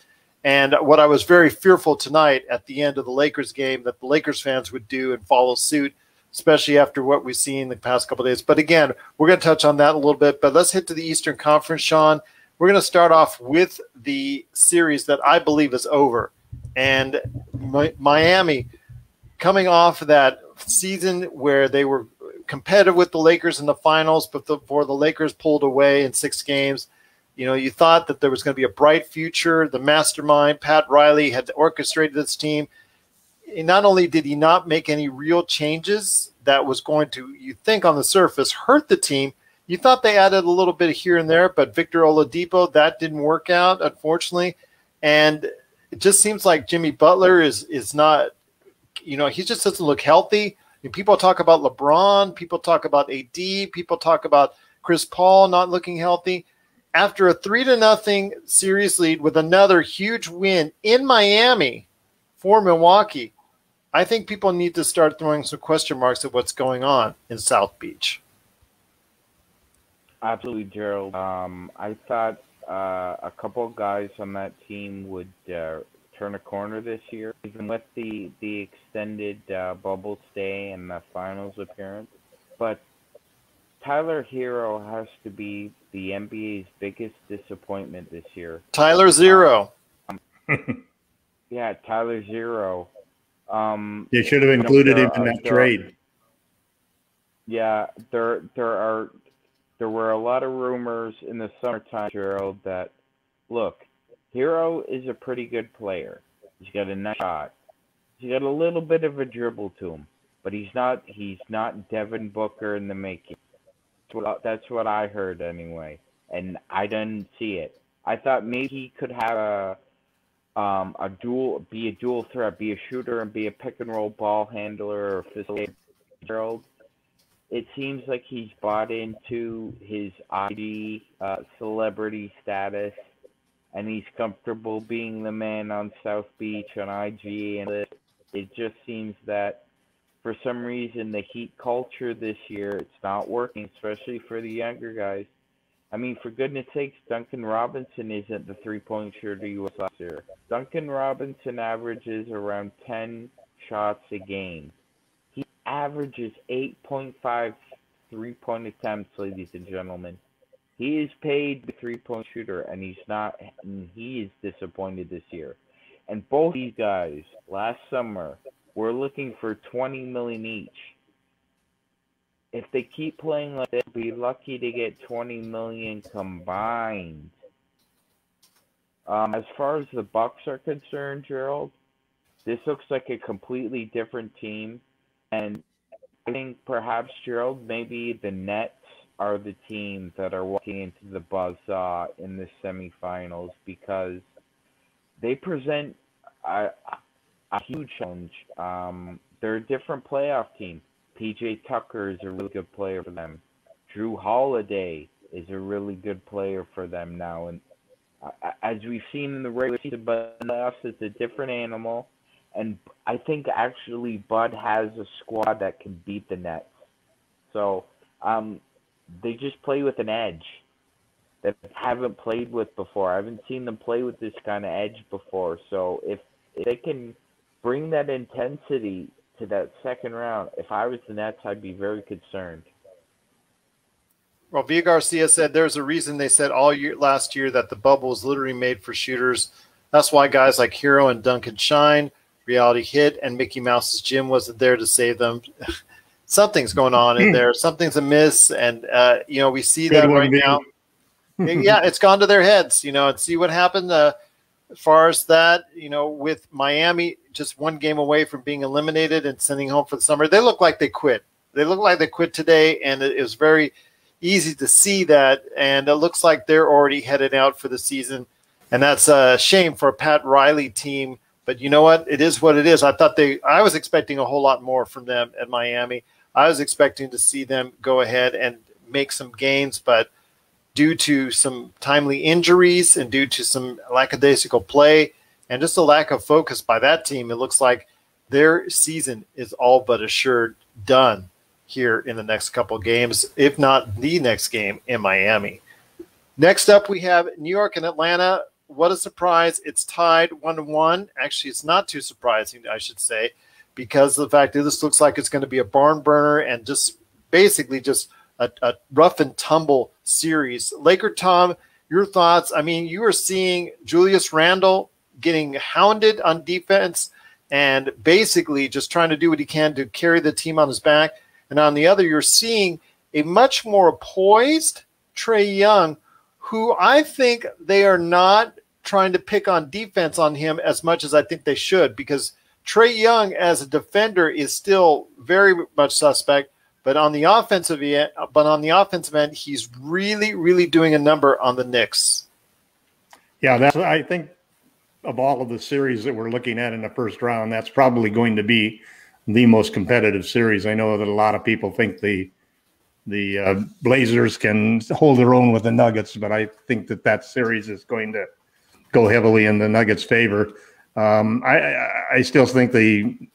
Speaker 1: And what I was very fearful tonight at the end of the Lakers game that the Lakers fans would do and follow suit, especially after what we've seen the past couple of days. But again, we're going to touch on that a little bit. But let's hit to the Eastern Conference, Sean. We're going to start off with the series that I believe is over. And Miami, coming off of that season where they were competitive with the Lakers in the finals, but before the Lakers pulled away in 6 games, you thought that there was going to be a bright future. The mastermind, Pat Riley, had orchestrated this team. Not only did he not make any real changes that was going to, you think on the surface, hurt the team, you thought they added a little bit here and there, but Victor Oladipo, that didn't work out, unfortunately. And it just seems like Jimmy Butler is not, he just doesn't look healthy. People talk about LeBron, people talk about AD, people talk about Chris Paul not looking healthy. After a 3-0 series lead with another huge win in Miami for Milwaukee, I think people need to start throwing some question marks at what's going on in South Beach.
Speaker 3: Absolutely, Gerald. I thought a couple of guys on that team would turn a corner this year, even with the extended bubble stay and the finals appearance. But Tyler Hero has to be the NBA's biggest disappointment this year.
Speaker 1: Tyler Zero.
Speaker 3: Yeah, Tyler Zero.
Speaker 2: You should have included him in that trade.
Speaker 3: Yeah, there were a lot of rumors in the summertime, Gerald, that, look, Hero is a pretty good player. He's got a nice shot. He's got a little bit of a dribble to him, but he's not Devin Booker in the making. That's what I heard anyway, and I didn't see it. I thought maybe he could have be a dual threat, be a shooter and be a pick and roll ball handler or facilitator. Gerald, it seems like he's bought into his ID celebrity status, and he's comfortable being the man on South Beach on IG, and it just seems that for some reason the Heat culture this year, it's not working, especially for the younger guys. I mean, for goodness sakes, Duncan Robinson isn't the three-point shooter he was last year. Duncan Robinson averages around 10 shots a game. He averages 8.5 three-point attempts, ladies and gentlemen. He is paid the three-point shooter, and he is disappointed this year. And both these guys, last summer, were looking for $20 million each. If they keep playing like this, they'll be lucky to get $20 million combined. As far as the Bucks are concerned, Gerald, this looks like a completely different team. And I think perhaps, Gerald, maybe the Nets are the team that are walking into the buzzsaw in the semifinals because they present a huge challenge. They're a different playoff team. PJ Tucker is a really good player for them. Drew Holiday is a really good player for them now. And as we've seen in the regular season playoffs, it's a different animal. And I think actually Bud has a squad that can beat the Nets. So they just play with an edge that I haven't played with before. I haven't seen them play with this kind of edge before. So if they can bring that intensity to that second round, if I was the Nets, I'd be very concerned.
Speaker 1: Well, Villa Garcia said there's a reason they said all year last year that the bubble was literally made for shooters. That's why guys like Hero and Duncan shine, Reality hit, and Mickey Mouse's gym wasn't there to save them. Something's going on in there. Something's amiss, and we see that right now. Yeah, it's gone to their heads, and see what happened. as far as that, with Miami just one game away from being eliminated and sending home for the summer, they look like they quit. They look like they quit today, and it was very easy to see that. And it looks like they're already headed out for the season, and that's a shame for a Pat Riley team. But you know what? It is what it is. I was expecting a whole lot more from them at Miami. I was expecting to see them go ahead and make some gains, but due to some timely injuries and due to some lackadaisical play and just a lack of focus by that team, it looks like their season is all but assured done here in the next couple games, if not the next game in Miami. Next up, we have New York and Atlanta. What a surprise. It's tied 1-1. Actually, it's not too surprising, I should say, because of the fact that this looks like it's going to be a barn burner and just basically just a rough and tumble series. LakerTom, your thoughts? I mean, you are seeing Julius Randle getting hounded on defense and basically just trying to do what he can to carry the team on his back. And on the other, you're seeing a much more poised Trey Young, who I think they are not trying to pick on defense on him as much as I think they should, because Trey Young as a defender is still very much suspect. But on the offensive end, he's really, really doing a number on the Knicks.
Speaker 2: Yeah, I think of all of the series that we're looking at in the first round, that's probably going to be the most competitive series. I know that a lot of people think the Blazers can hold their own with the Nuggets, but I think that series is going to go heavily in the Nuggets' favor. I still think the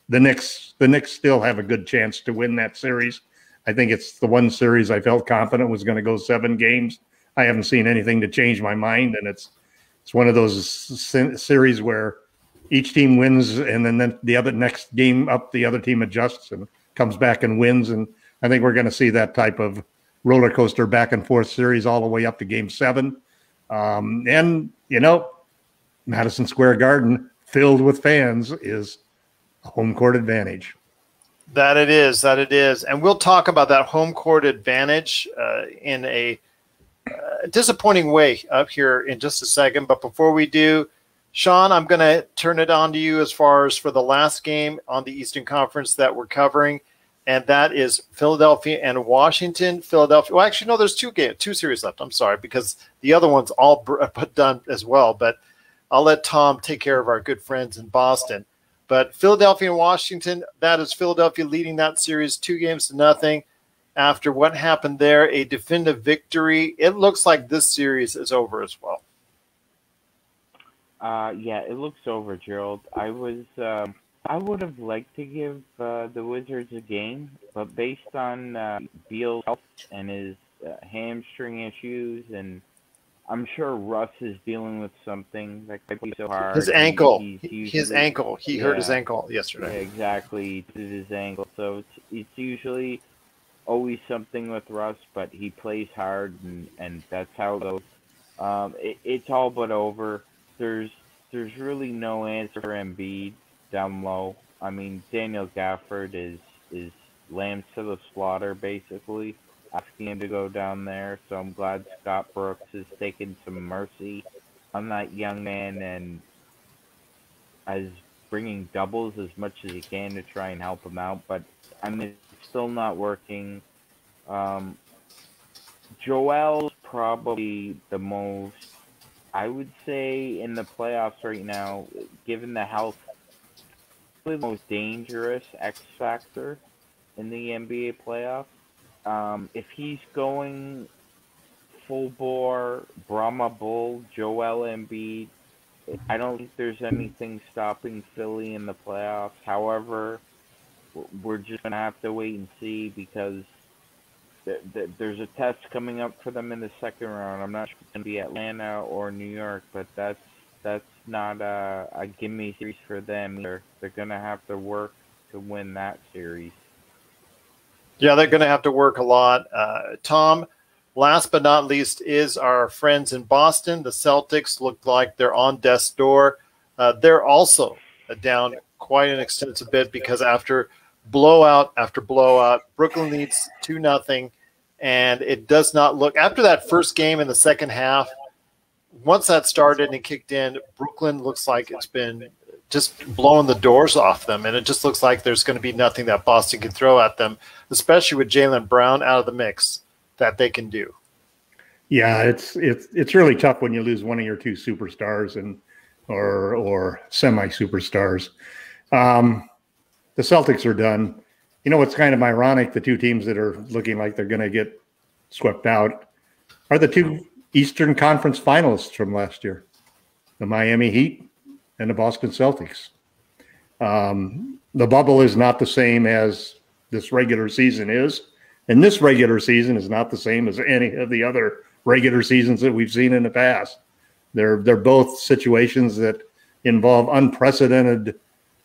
Speaker 2: Knicks still have a good chance to win that series. I think it's the one series I felt confident was going to go 7 games. I haven't seen anything to change my mind, and it's one of those series where each team wins, and then the next game up, the other team adjusts and comes back and wins. And I think we're going to see that type of roller coaster back and forth series all the way up to Game 7. And Madison Square Garden filled with fans is a home court advantage.
Speaker 1: That it is. And we'll talk about that home court advantage in a disappointing way up here in just a second. But before we do, Sean, I'm going to turn it on to you as far as for the last game on the Eastern Conference that we're covering, and that is Philadelphia and Washington. Philadelphia. Well, actually, no, there's two series left. I'm sorry, because the other one's all done as well. But I'll let Tom take care of our good friends in Boston. But Philadelphia and Washington, that is Philadelphia leading that series 2-0 after what happened there, a definitive victory. It looks like this series is over as well.
Speaker 3: Yeah, it looks over, Gerald. I would have liked to give the Wizards a game, but based on Beal's health and his hamstring issues, and I'm sure Russ is dealing with something that could be so hard.
Speaker 1: His ankle.
Speaker 3: His
Speaker 1: ankle. He hurt his ankle yesterday.
Speaker 3: Yeah, exactly. He did his ankle. So it's usually always something with Russ, but he plays hard, and that's how it goes. It's all but over. There's really no answer for Embiid down low. I mean, Daniel Gafford is lambs to the slaughter, basically, asking him to go down there. So I'm glad Scott Brooks has taken some mercy on that young man and is bringing doubles as much as he can to try and help him out. But I mean, it's still not working. Joel's probably the most, I would say, in the playoffs right now, given the health, the most dangerous X factor in the NBA playoffs. If he's going full bore, Brahma Bull, Joel Embiid, I don't think there's anything stopping Philly in the playoffs. However, we're just going to have to wait and see, because there's a test coming up for them in the second round. I'm not sure if it's going to be Atlanta or New York, but that's not a gimme series for them either. They're going to have to work to win that series.
Speaker 1: Yeah, they're going to have to work a lot. Tom, last but not least is our friends in Boston. The Celtics look like they're on death's door. They're also down quite an extensive bit, because after blowout after blowout, Brooklyn leads 2-0, and it does not look – after that first game in the second half, once that started and kicked in, Brooklyn looks like it's been just blowing the doors off them, and it just looks like there's going to be nothing that Boston can throw at them, especially with Jaylen Brown out of the mix, that they can do.
Speaker 2: Yeah, it's really tough when you lose one of your two superstars or semi superstars. The Celtics are done. You know what's kind of ironic? The two teams that are looking like they're going to get swept out are the two Eastern Conference finalists from last year, the Miami Heat and the Boston Celtics. The bubble is not the same as this regular season is, and this regular season is not the same as any of the other regular seasons that we've seen in the past. They're both situations that involve unprecedented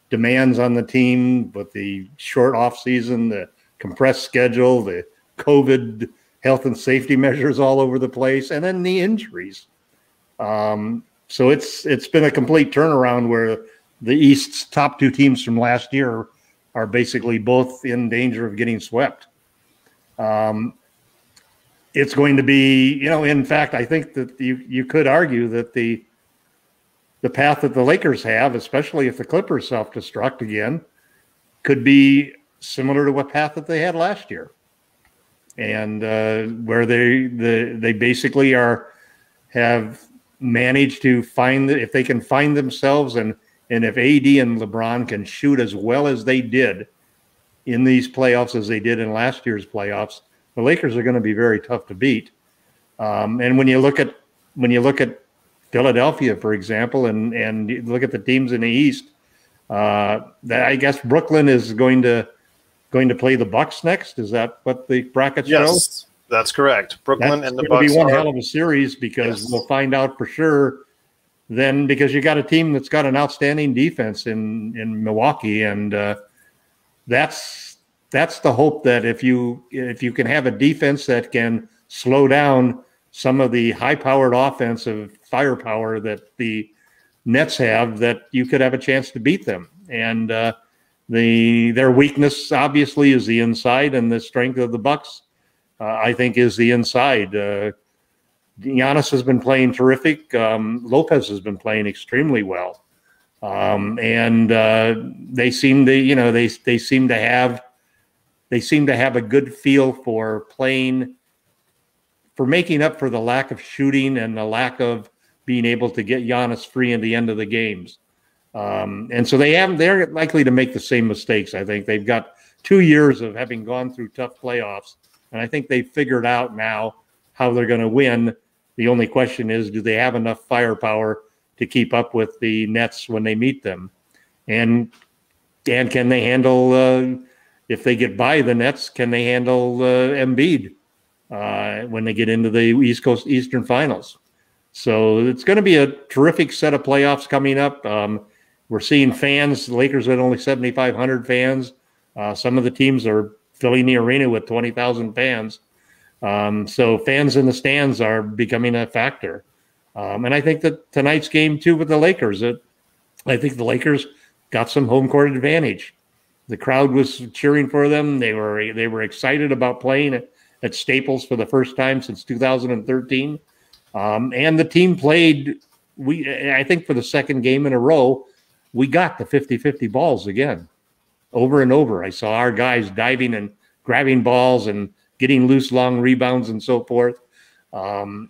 Speaker 2: demands on the team, with the short off season, the compressed schedule, the COVID health and safety measures all over the place, and then the injuries. So it's been a complete turnaround where the East's top two teams from last year are basically both in danger of getting swept. It's going to be, in fact, I think that you could argue that the path that the Lakers have, especially if the Clippers self-destruct again, could be similar to what path that they had last year. And where they basically have managed to find if they can find themselves and if AD and LeBron can shoot as well as they did in these playoffs as they did in last year's playoffs, the Lakers are going to be very tough to beat. And when you look at Philadelphia, for example, and you look at the teams in the East, that I guess Brooklyn is going to play the Bucks next. Is that what the brackets show?
Speaker 1: Yes, that's correct. Brooklyn and the Bucks.
Speaker 2: It'll be one hell of a series because we'll find out for sure then, because you got a team that's got an outstanding defense in Milwaukee, and that's the hope, that if you can have a defense that can slow down some of the high-powered offensive firepower that the Nets have, that you could have a chance to beat them. And their weakness obviously is the inside, and the strength of the Bucks, I think, is the inside. Giannis has been playing terrific. Lopez has been playing extremely well, and they seem to have a good feel for playing, for making up for the lack of shooting and the lack of being able to get Giannis free in the end of the games. And so they're likely to make the same mistakes. I think they've got 2 years of having gone through tough playoffs, and I think they've figured out now how they're going to win. The only question is, do they have enough firepower to keep up with the Nets when they meet them? And can they handle, if they get by the Nets, can they handle Embiid when they get into the Eastern Finals? So it's going to be a terrific set of playoffs coming up. We're seeing fans. The Lakers had only 7,500 fans. Some of the teams are filling the arena with 20,000 fans. So fans in the stands are becoming a factor. And I think that tonight's game, too, with the Lakers, I think the Lakers got some home court advantage. The crowd was cheering for them. They were excited about playing at Staples for the first time since 2013. And the team played, I think for the second game in a row, we got the 50-50 balls again, over and over. I saw our guys diving and grabbing balls and getting loose long rebounds and so forth. And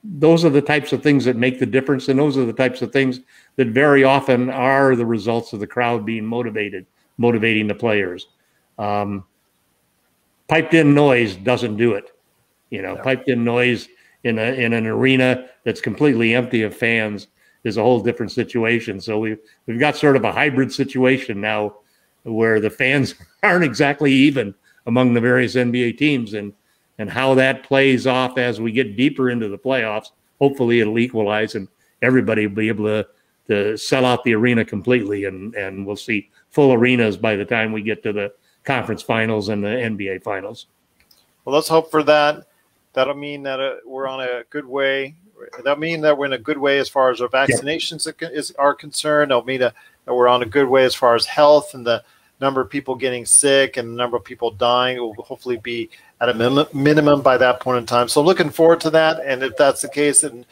Speaker 2: those are the types of things that make the difference, and those are the types of things that very often are the results of the crowd being motivating the players. Piped in noise doesn't do it. Piped in noise in an arena that's completely empty of fans is a whole different situation. So we've got sort of a hybrid situation now where the fans aren't exactly even among the various NBA teams, and how that plays off as we get deeper into the playoffs. Hopefully it'll equalize and everybody will be able to sell out the arena completely, and we'll see full arenas by the time we get to the conference finals and the NBA finals.
Speaker 1: Well, let's hope for that. That'll mean that we're on a good way. That'll mean that we're in a good way as far as our vaccinations are concerned. It'll mean that we're on a good way as far as health, and the number of people getting sick and the number of people dying will hopefully be at a minimum by that point in time. So looking forward to that. And if that's the case, then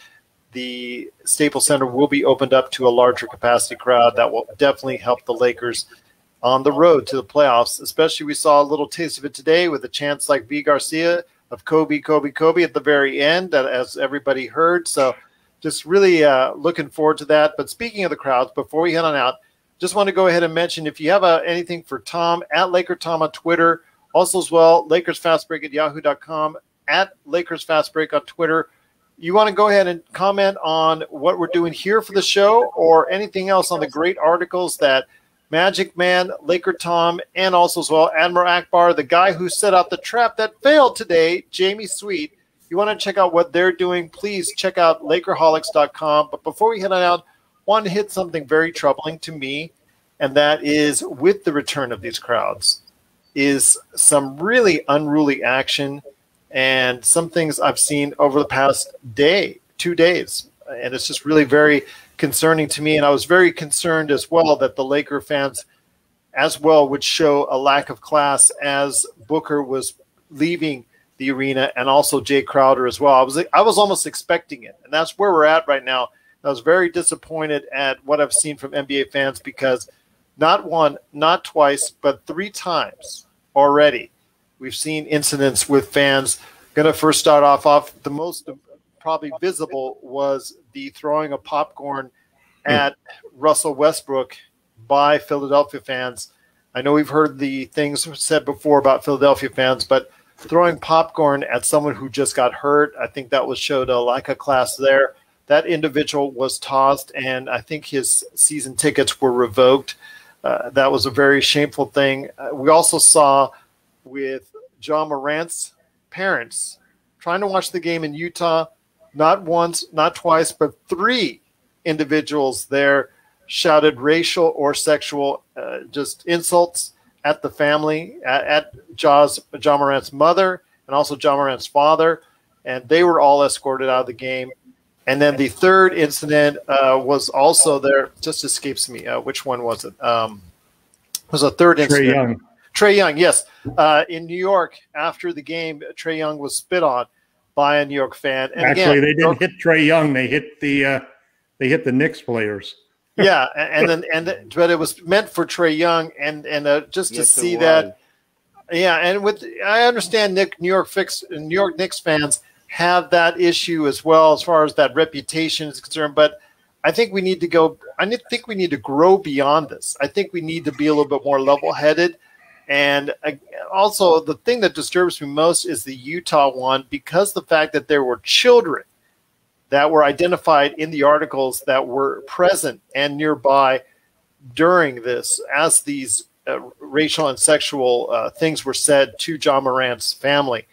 Speaker 1: the Staples Center will be opened up to a larger capacity crowd. That will definitely help the Lakers on the road to the playoffs. Especially, we saw a little taste of it today with a chants like V. Garcia of Kobe, Kobe, Kobe at the very end, as everybody heard. So just really looking forward to that. But speaking of the crowds, before we head on out, just want to go ahead and mention, if you have anything for Tom, at LakerTom on Twitter, also as well, LakersFastBreak at yahoo.com, at LakersFastBreak on Twitter. You want to go ahead and comment on what we're doing here for the show or anything else on the great articles that MagicMan, LakerTom, and also as well Admiral Akbar, the guy who set out the trap that failed today, Jamie Sweet. You want to check out what they're doing, please check out Lakerholics.com. But before we head on out, want to hit something very troubling to me, and that is with the return of these crowds is some really unruly action and some things I've seen over the past 2 days. And it's just really very concerning to me. And I was very concerned as well that the Laker fans as well would show a lack of class as Booker was leaving the arena, and also Jay Crowder as well. I was almost expecting it, and that's where we're at right now. I was very disappointed at what I've seen from NBA fans because not one, not twice, but 3 times already we've seen incidents with fans. Going to first start off the most probably visible was the throwing of popcorn at Russell Westbrook by Philadelphia fans. I know we've heard the things said before about Philadelphia fans, but throwing popcorn at someone who just got hurt, I think that showed a lack of class there. That individual was tossed, and I think his season tickets were revoked. That was a very shameful thing. We also saw with Ja Morant's parents trying to watch the game in Utah, not once, not twice, but 3 individuals there shouted racial or sexual just insults at the family, at Ja Morant's mother, and also Ja Morant's father, and they were all escorted out of the game. And then the third incident was also there. Just escapes me. Which one was it? Was a third incident. Trey Young, yes. In New York, after the game, Trey Young was spit on by a New York fan. And
Speaker 2: actually, they didn't hit Trey Young. They hit the Knicks players.
Speaker 1: Yeah, but it was meant for Trey Young, and just to see that. Yeah, and I understand New York Knicks fans have that issue as well as far as that reputation is concerned, but I think we need to go. I think we need to grow beyond this. I think we need to be a little bit more level-headed. And also, the thing that disturbs me most is the Utah one, because the fact that there were children that were identified in the articles that were present and nearby during this, as these racial and sexual things were said to Ja Morant's family.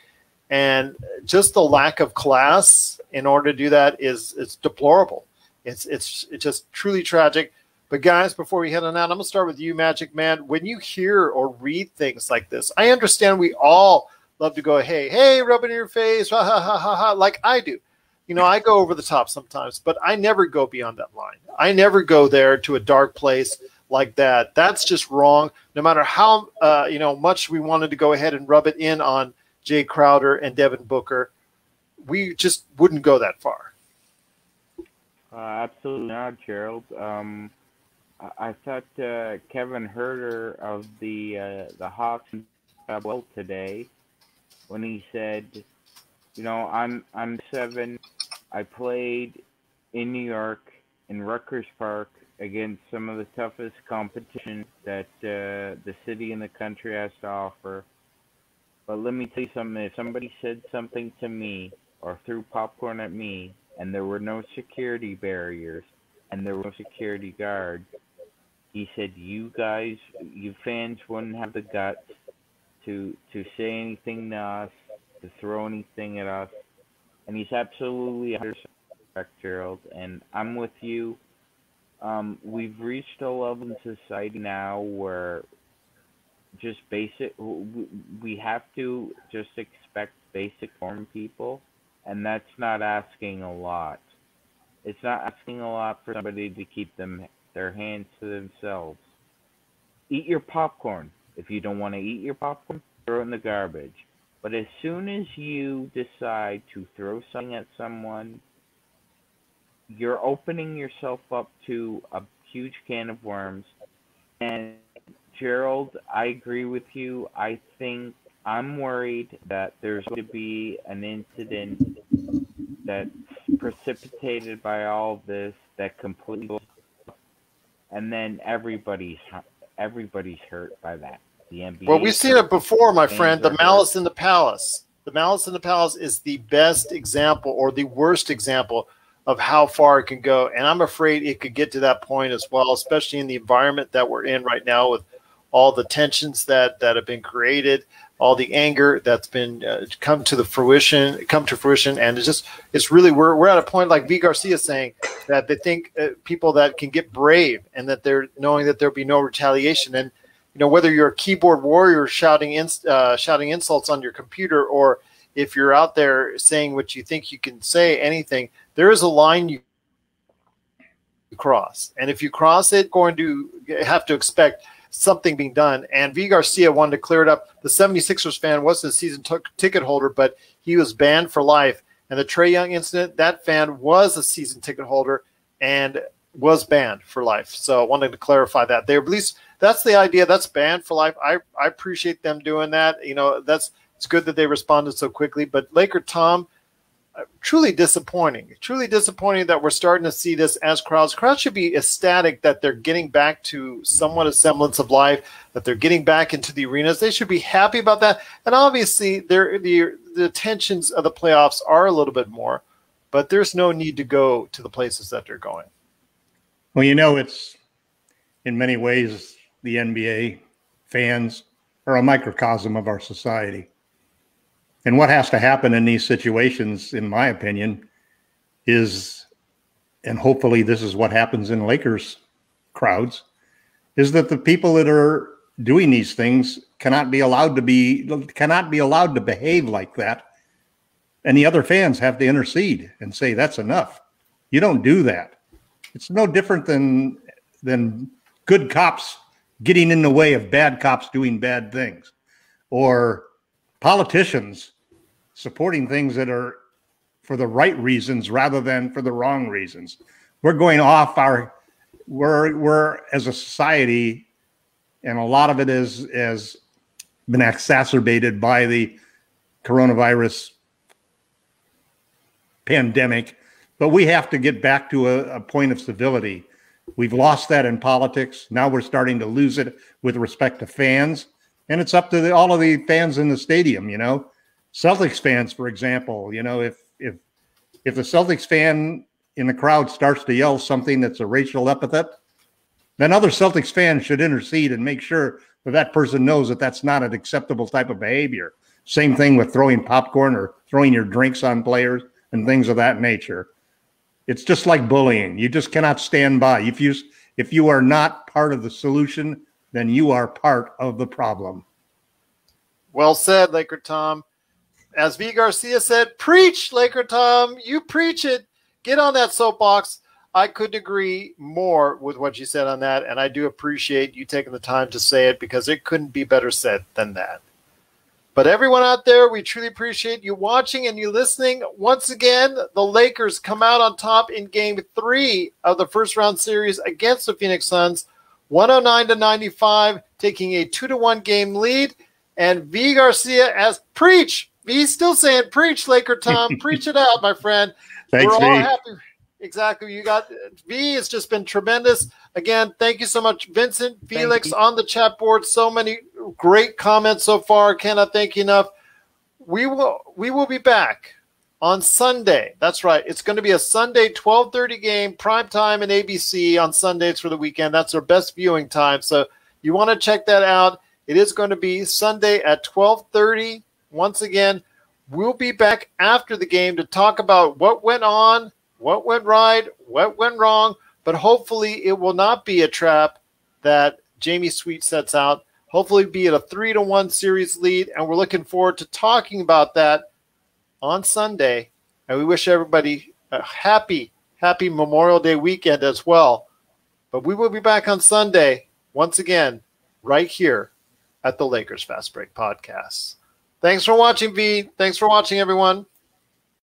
Speaker 1: And just the lack of class in order to do that is deplorable. It's just truly tragic. But guys, before we head on out, I'm going to start with you, MagicMan. When you hear or read things like this, I understand we all love to go, hey, rub it in your face, ha, ha, ha, ha, ha, like I do. You know, I go over the top sometimes, but I never go beyond that line. I never go there to a dark place like that. That's just wrong. No matter how much we wanted to go ahead and rub it in on Jay Crowder and Devin Booker, we just wouldn't go that far.
Speaker 3: Absolutely not, Gerald. I thought Kevin Herter of the Hawks well today when he said, I'm 7. I played in New York in Rutgers Park against some of the toughest competition that the city and the country has to offer. But let me tell you something. If somebody said something to me or threw popcorn at me and there were no security barriers and there were no security guards, he said, you fans wouldn't have the guts to say anything to us, to throw anything at us. And he's absolutely 100% correct, Gerald. And I'm with you. We've reached a level in society now where just we have to just expect basic form people, and that's not asking a lot. It's not asking a lot for somebody to keep their hands to themselves. Eat your popcorn. If you don't want to eat your popcorn, throw it in the garbage. But as soon as you decide to throw something at someone, you're opening yourself up to a huge can of worms. And Gerald, I agree with you. I think I'm worried that there's going to be an incident that's precipitated by all of this that completely, and then everybody's hurt by that. The NBA.
Speaker 1: Well, we've seen it before, my friend. The malice in the palace. The malice in the palace is the best example or the worst example of how far it can go. And I'm afraid it could get to that point as well, especially in the environment that we're in right now with all the tensions that have been created, all the anger that's been come to fruition. And it's really, we're at a point, like V. Garcia saying, that they think people that can get brave and that they're knowing that there'll be no retaliation. And, you know, whether you're a keyboard warrior shouting insults on your computer, or if you're out there saying what you think you can say, anything, there is a line you cross. And if you cross it, going to have to expect something being done. And V. Garcia wanted to clear it up. The 76ers fan wasn't a season ticket holder, but he was banned for life. And the Trey Young incident, that fan was a season ticket holder and was banned for life. So I wanted to clarify that. They, at least that's the idea. That's banned for life. I appreciate them doing that. You know, it's good that they responded so quickly. But LakerTom, truly disappointing that we're starting to see this as crowds. Crowds should be ecstatic that they're getting back to somewhat a semblance of life, that they're getting back into the arenas. They should be happy about that. And obviously, the tensions of the playoffs are a little bit more, but there's no need to go to the places that they're going.
Speaker 2: Well, you know, it's in many ways the NBA fans are a microcosm of our society. And what has to happen in these situations, in my opinion, is, and hopefully this is what happens in Lakers crowds, is that the people that are doing these things cannot be allowed to behave like that. And the other fans have to intercede and say, that's enough. You don't do that. It's no different than good cops getting in the way of bad cops doing bad things, or politicians supporting things that are for the right reasons rather than for the wrong reasons. We're going off we're as a society, and a lot of it has been exacerbated by the coronavirus pandemic, but we have to get back to a point of civility. We've lost that in politics. Now we're starting to lose it with respect to fans. And it's up to all of the fans in the stadium, you know. Celtics fans, for example, you know, if the Celtics fan in the crowd starts to yell something that's a racial epithet, then other Celtics fans should intercede and make sure that person knows that that's not an acceptable type of behavior. Same thing with throwing popcorn or throwing your drinks on players and things of that nature. It's just like bullying. You just cannot stand by. If you are not part of the solution, then you are part of the problem.
Speaker 1: Well said, LakerTom. As V. Garcia said, preach, LakerTom. You preach it. Get on that soapbox. I couldn't agree more with what you said on that, and I do appreciate you taking the time to say it, because it couldn't be better said than that. But everyone out there, we truly appreciate you watching and you listening. Once again, the Lakers come out on top in Game 3 of the first-round series against the Phoenix Suns, 109-95, taking a 2-1 game lead. And V. Garcia as preach. V's still saying preach, LakerTom. Preach it out, my friend.
Speaker 2: Thanks,
Speaker 1: We're all
Speaker 2: V.
Speaker 1: happy. Exactly. You got V. It's just been tremendous. Again, thank you so much, Vincent, Felix on the chat board. So many great comments so far. Cannot thank you enough. We will be back on Sunday. That's right. It's going to be a Sunday 12:30 game, prime time in ABC on Sundays for the weekend. That's our best viewing time. So you want to check that out. It is going to be Sunday at 12:30. Once again, we'll be back after the game to talk about what went on, what went right, what went wrong, but hopefully it will not be a trap that Jamie Sweet sets out. Hopefully be at a 3-1 series lead, and we're looking forward to talking about that on Sunday. And we wish everybody a happy Memorial Day weekend as well. But we will be back on Sunday, once again, right here at the Lakers Fast Break Podcast. Thanks for watching, V. Thanks for watching, everyone.